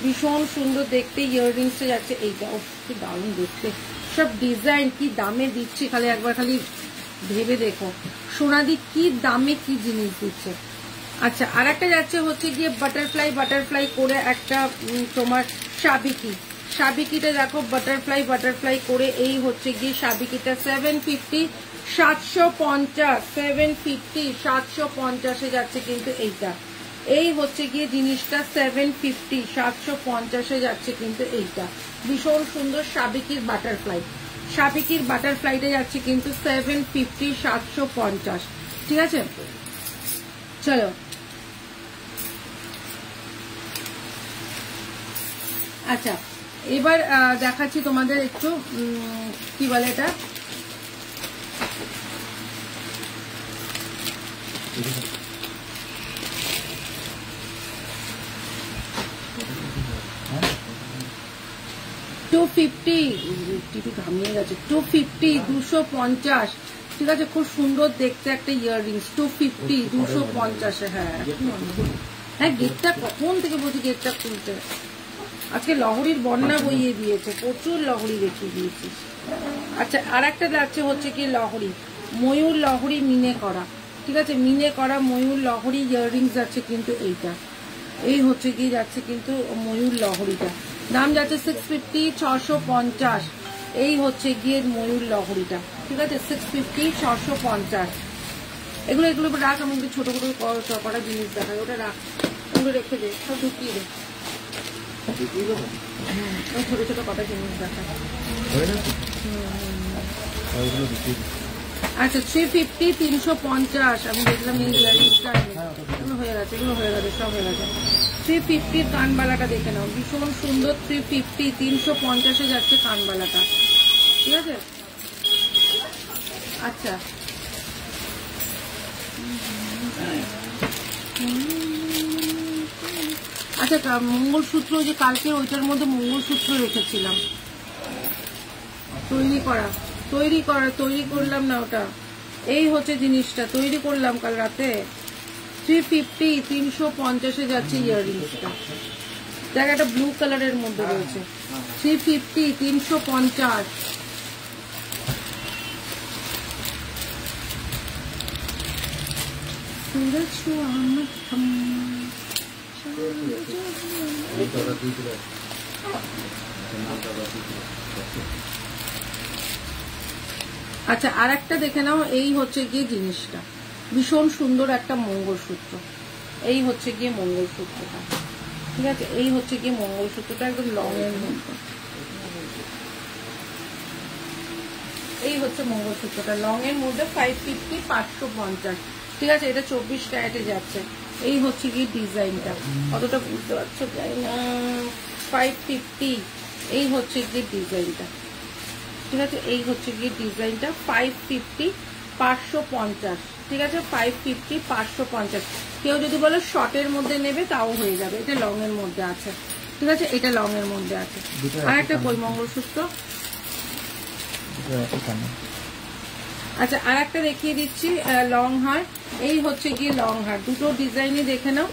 ভীষণ সুন্দর দেখতে। ইয়াররিংসটা যাচ্ছে এইটা, ও কি দারুণ দেখতে, সব ডিজাইন কি দামে দিচ্ছি খালি একবার খালি ভেবে দেখো, সোনাদি কি দামে কি জিনিস দিচ্ছে। আচ্ছা আর একটা যাচ্ছে হচ্ছে গিয়ে বাটারফ্লাই করে একটা তোমার সাবিকি, সাবিকিটা দেখো বাটারফ্লাই করে, এই হচ্ছে গিয়ে সাবিকিটা 750 750 750 750 যাচ্ছে কিন্তু এইটা। এই হচ্ছে গিয়ে জিনিসটা 750 750 যাচ্ছে কিন্তু এইটা, ভীষণ সুন্দর সাবিকির বাটারফ্লাই, সাবিকির বাটারফ্লাইটা যাচ্ছে কিন্তু 750 750, ঠিক আছে চলো। আচ্ছা এবার দেখাচ্ছি তোমাদের একটু কি বলে এটা, ঘামিয়ে গেছে 250 250, ঠিক আছে খুব সুন্দর দেখতে একটা ইয়াররিংস 250 250। হ্যাঁ হ্যাঁ গেটটা কখন থেকে বলছি গেটটা খুলতে, আজকে লহরীর বন্যা বইয়ে দিয়েছে, প্রচুর লহরী রেখে দিয়েছিস। আচ্ছা আর একটা যাচ্ছে হচ্ছে কি লহরী, ময়ূর লহরী মিনে করা, ঠিক আছে মিনে করা ময়ূর লহরী ইয়াররিংস যাচ্ছে কিন্তু এইটা। এই হচ্ছে কি যাচ্ছে কিন্তু ময়ূর লহরীটা, দাম যাচ্ছে 650 650। এই হচ্ছে গিয়ে ময়ূর লহরীটা, ঠিক আছে 650 650। এগুলো রাখ, আমি একটু ছোট ছোট করা জিনিস দেখাই, ওটা রাখ, ওগুলো রেখে দে, সব ঢুকিয়ে দে, ছোট ছোট কটা জিনিস দেখা। আচ্ছা 350 350, আমি দেখলাম এই ইয়াররিংসটা এগুলো হয়ে গেছে, এগুলো হয়ে গেছে, সব হয়ে গেছে। 350 কানবালাটা দেখে নাও, ভীষণ সুন্দর 350 350 যাচ্ছে কানবালাটা, ঠিক আছে। আচ্ছা আচ্ছা মঙ্গলসূত্র যে কালকে ওইটার মধ্যে মঙ্গলসূত্র রেখেছিলাম, তৈরি করলাম না ওটা। এই হচ্ছে জিনিসটা তৈরি করলাম কাল রাতে, 350 350 যাচ্ছে ইয়াররিংসটা, দেখ একটা ব্লু কালারের মধ্যে রয়েছে 350 350। আচ্ছা আর একটা দেখে নাও, এই হচ্ছে গিয়ে জিনিসটা, ভীষণ সুন্দর একটা মঙ্গলসূত্র, এই হচ্ছে গিয়ে মঙ্গলসূত্রটা, ঠিক আছে এই হচ্ছে গিয়ে মঙ্গলসূত্রটা একদম লং এর মধ্যে, এই হচ্ছে মঙ্গলসূত্রটা লং এর মধ্যে 550 550, ঠিক আছে এটা 24 ক্যারেটে যাচ্ছে। এই হচ্ছে গিয়ে ডিজাইনটা, কতটা বুঝতে পারছো জানি না, 550। এই হচ্ছে গিয়ে ডিজাইনটা, ঠিক আছে এই হচ্ছে গিয়ে ডিজাইনটা 550 550, ঠিক আছে 550 550। কেউ যদি বলো শর্টের মধ্যে নেবে তাও হয়ে যাবে, এটা লং এর মধ্যে আছে, ঠিক আছে এটা লং এর মধ্যে আছে। আর একটা কই মঙ্গলসূত্র, আচ্ছা আর একটা দেখিয়ে দিচ্ছি, লং হয় এই হচ্ছে গিয়ে লং হার, দুটো ডিজাইনই দেখে নাও।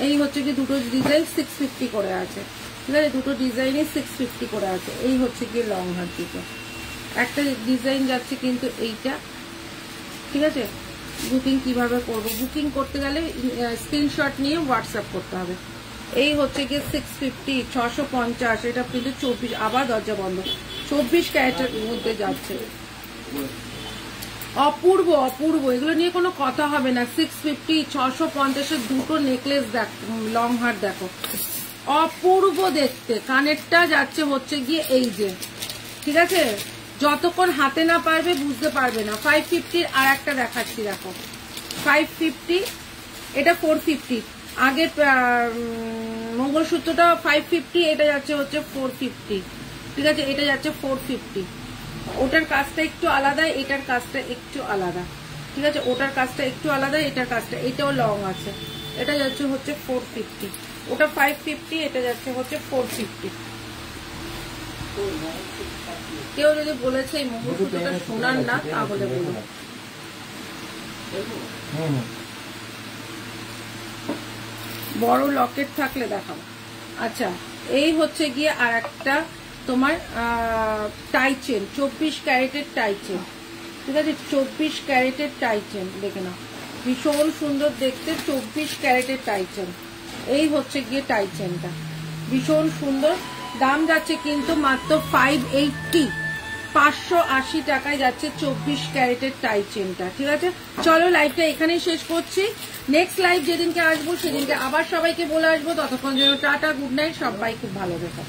এই হচ্ছে গিয়ে দুটো ডিজাইন 650 করে আছে, ঠিক আছে, দুটো ডিজাইনই 650 করে আছে। এই হচ্ছে গিয়ে লং হার দুটো। একটা ডিজাইন যাচ্ছে কিন্তু এইটা, ঠিক আছে। বুকিং কিভাবে করব, বুকিং করতে গেলে স্ক্রিনশট নিয়ে হোয়াটসঅ্যাপ করতে হবে। এই হচ্ছে গিয়ে 650, 650, এটা কিন্তু 24, আবার দরজা বন্ধ, 24 ক্যারেটের মধ্যে যাচ্ছে। অপূর্ব অপূর্ব, এগুলো নিয়ে কোনো কথা হবে না। 650, 650 দুটো নেকলেস দেখ, লং হার দেখো, অপূর্ব দেখতে। কানেরটা যাচ্ছে হচ্ছে গিয়ে এই যে, ঠিক আছে, যতক্ষণ হাতে না পারবে বুঝতে পারবে না। 550 আর একটা দেখাচ্ছি দেখো, 550, এটা 450। আগের মঙ্গলসূত্রটা 550, এটা যাচ্ছে হচ্ছে 450, ঠিক আছে, এটা যাচ্ছে 450। ওটার কাজটা একটু আলাদা, এটার কাজটা একটু আলাদা, ঠিক আছে, ওটার কাজটা একটু আলাদা, এটার কাজটা, এটাও লং আছে। এটা যাচ্ছে হচ্ছে 450, ওটা 550, এটা যাচ্ছে হচ্ছে 450। কেউ যদি বলেছে এই মঙ্গলসূত্রটা শোনার না, তাহলে বলুন। বড় লকেট থাকলে দেখাবো। আচ্ছা, এই হচ্ছে গিয়ে আর একটা তোমার টাই চেন, 24 ক্যারেটের টাই চেন, ঠিক আছে, 24 ক্যারেটের টাই চেন, দেখে নাও, ভীষণ সুন্দর দেখতে, 24 ক্যারেটের টাই চেন। এই হচ্ছে গিয়ে টাই চেনটা, ভীষণ সুন্দর। দাম যাচ্ছে কিন্তু মাত্র 580, 580 টাকায় যাচ্ছে 24 ক্যারেটের টাই চেনটা, ঠিক আছে। চলো লাইভটা এখানেই শেষ করছি। নেক্সট লাইভ যেদিনকে আসবো সেদিনকে আবার সবাইকে বলে আসবো। ততক্ষণ যেন টাটা, গুড নাইট, সবাই খুব ভালো দেখো।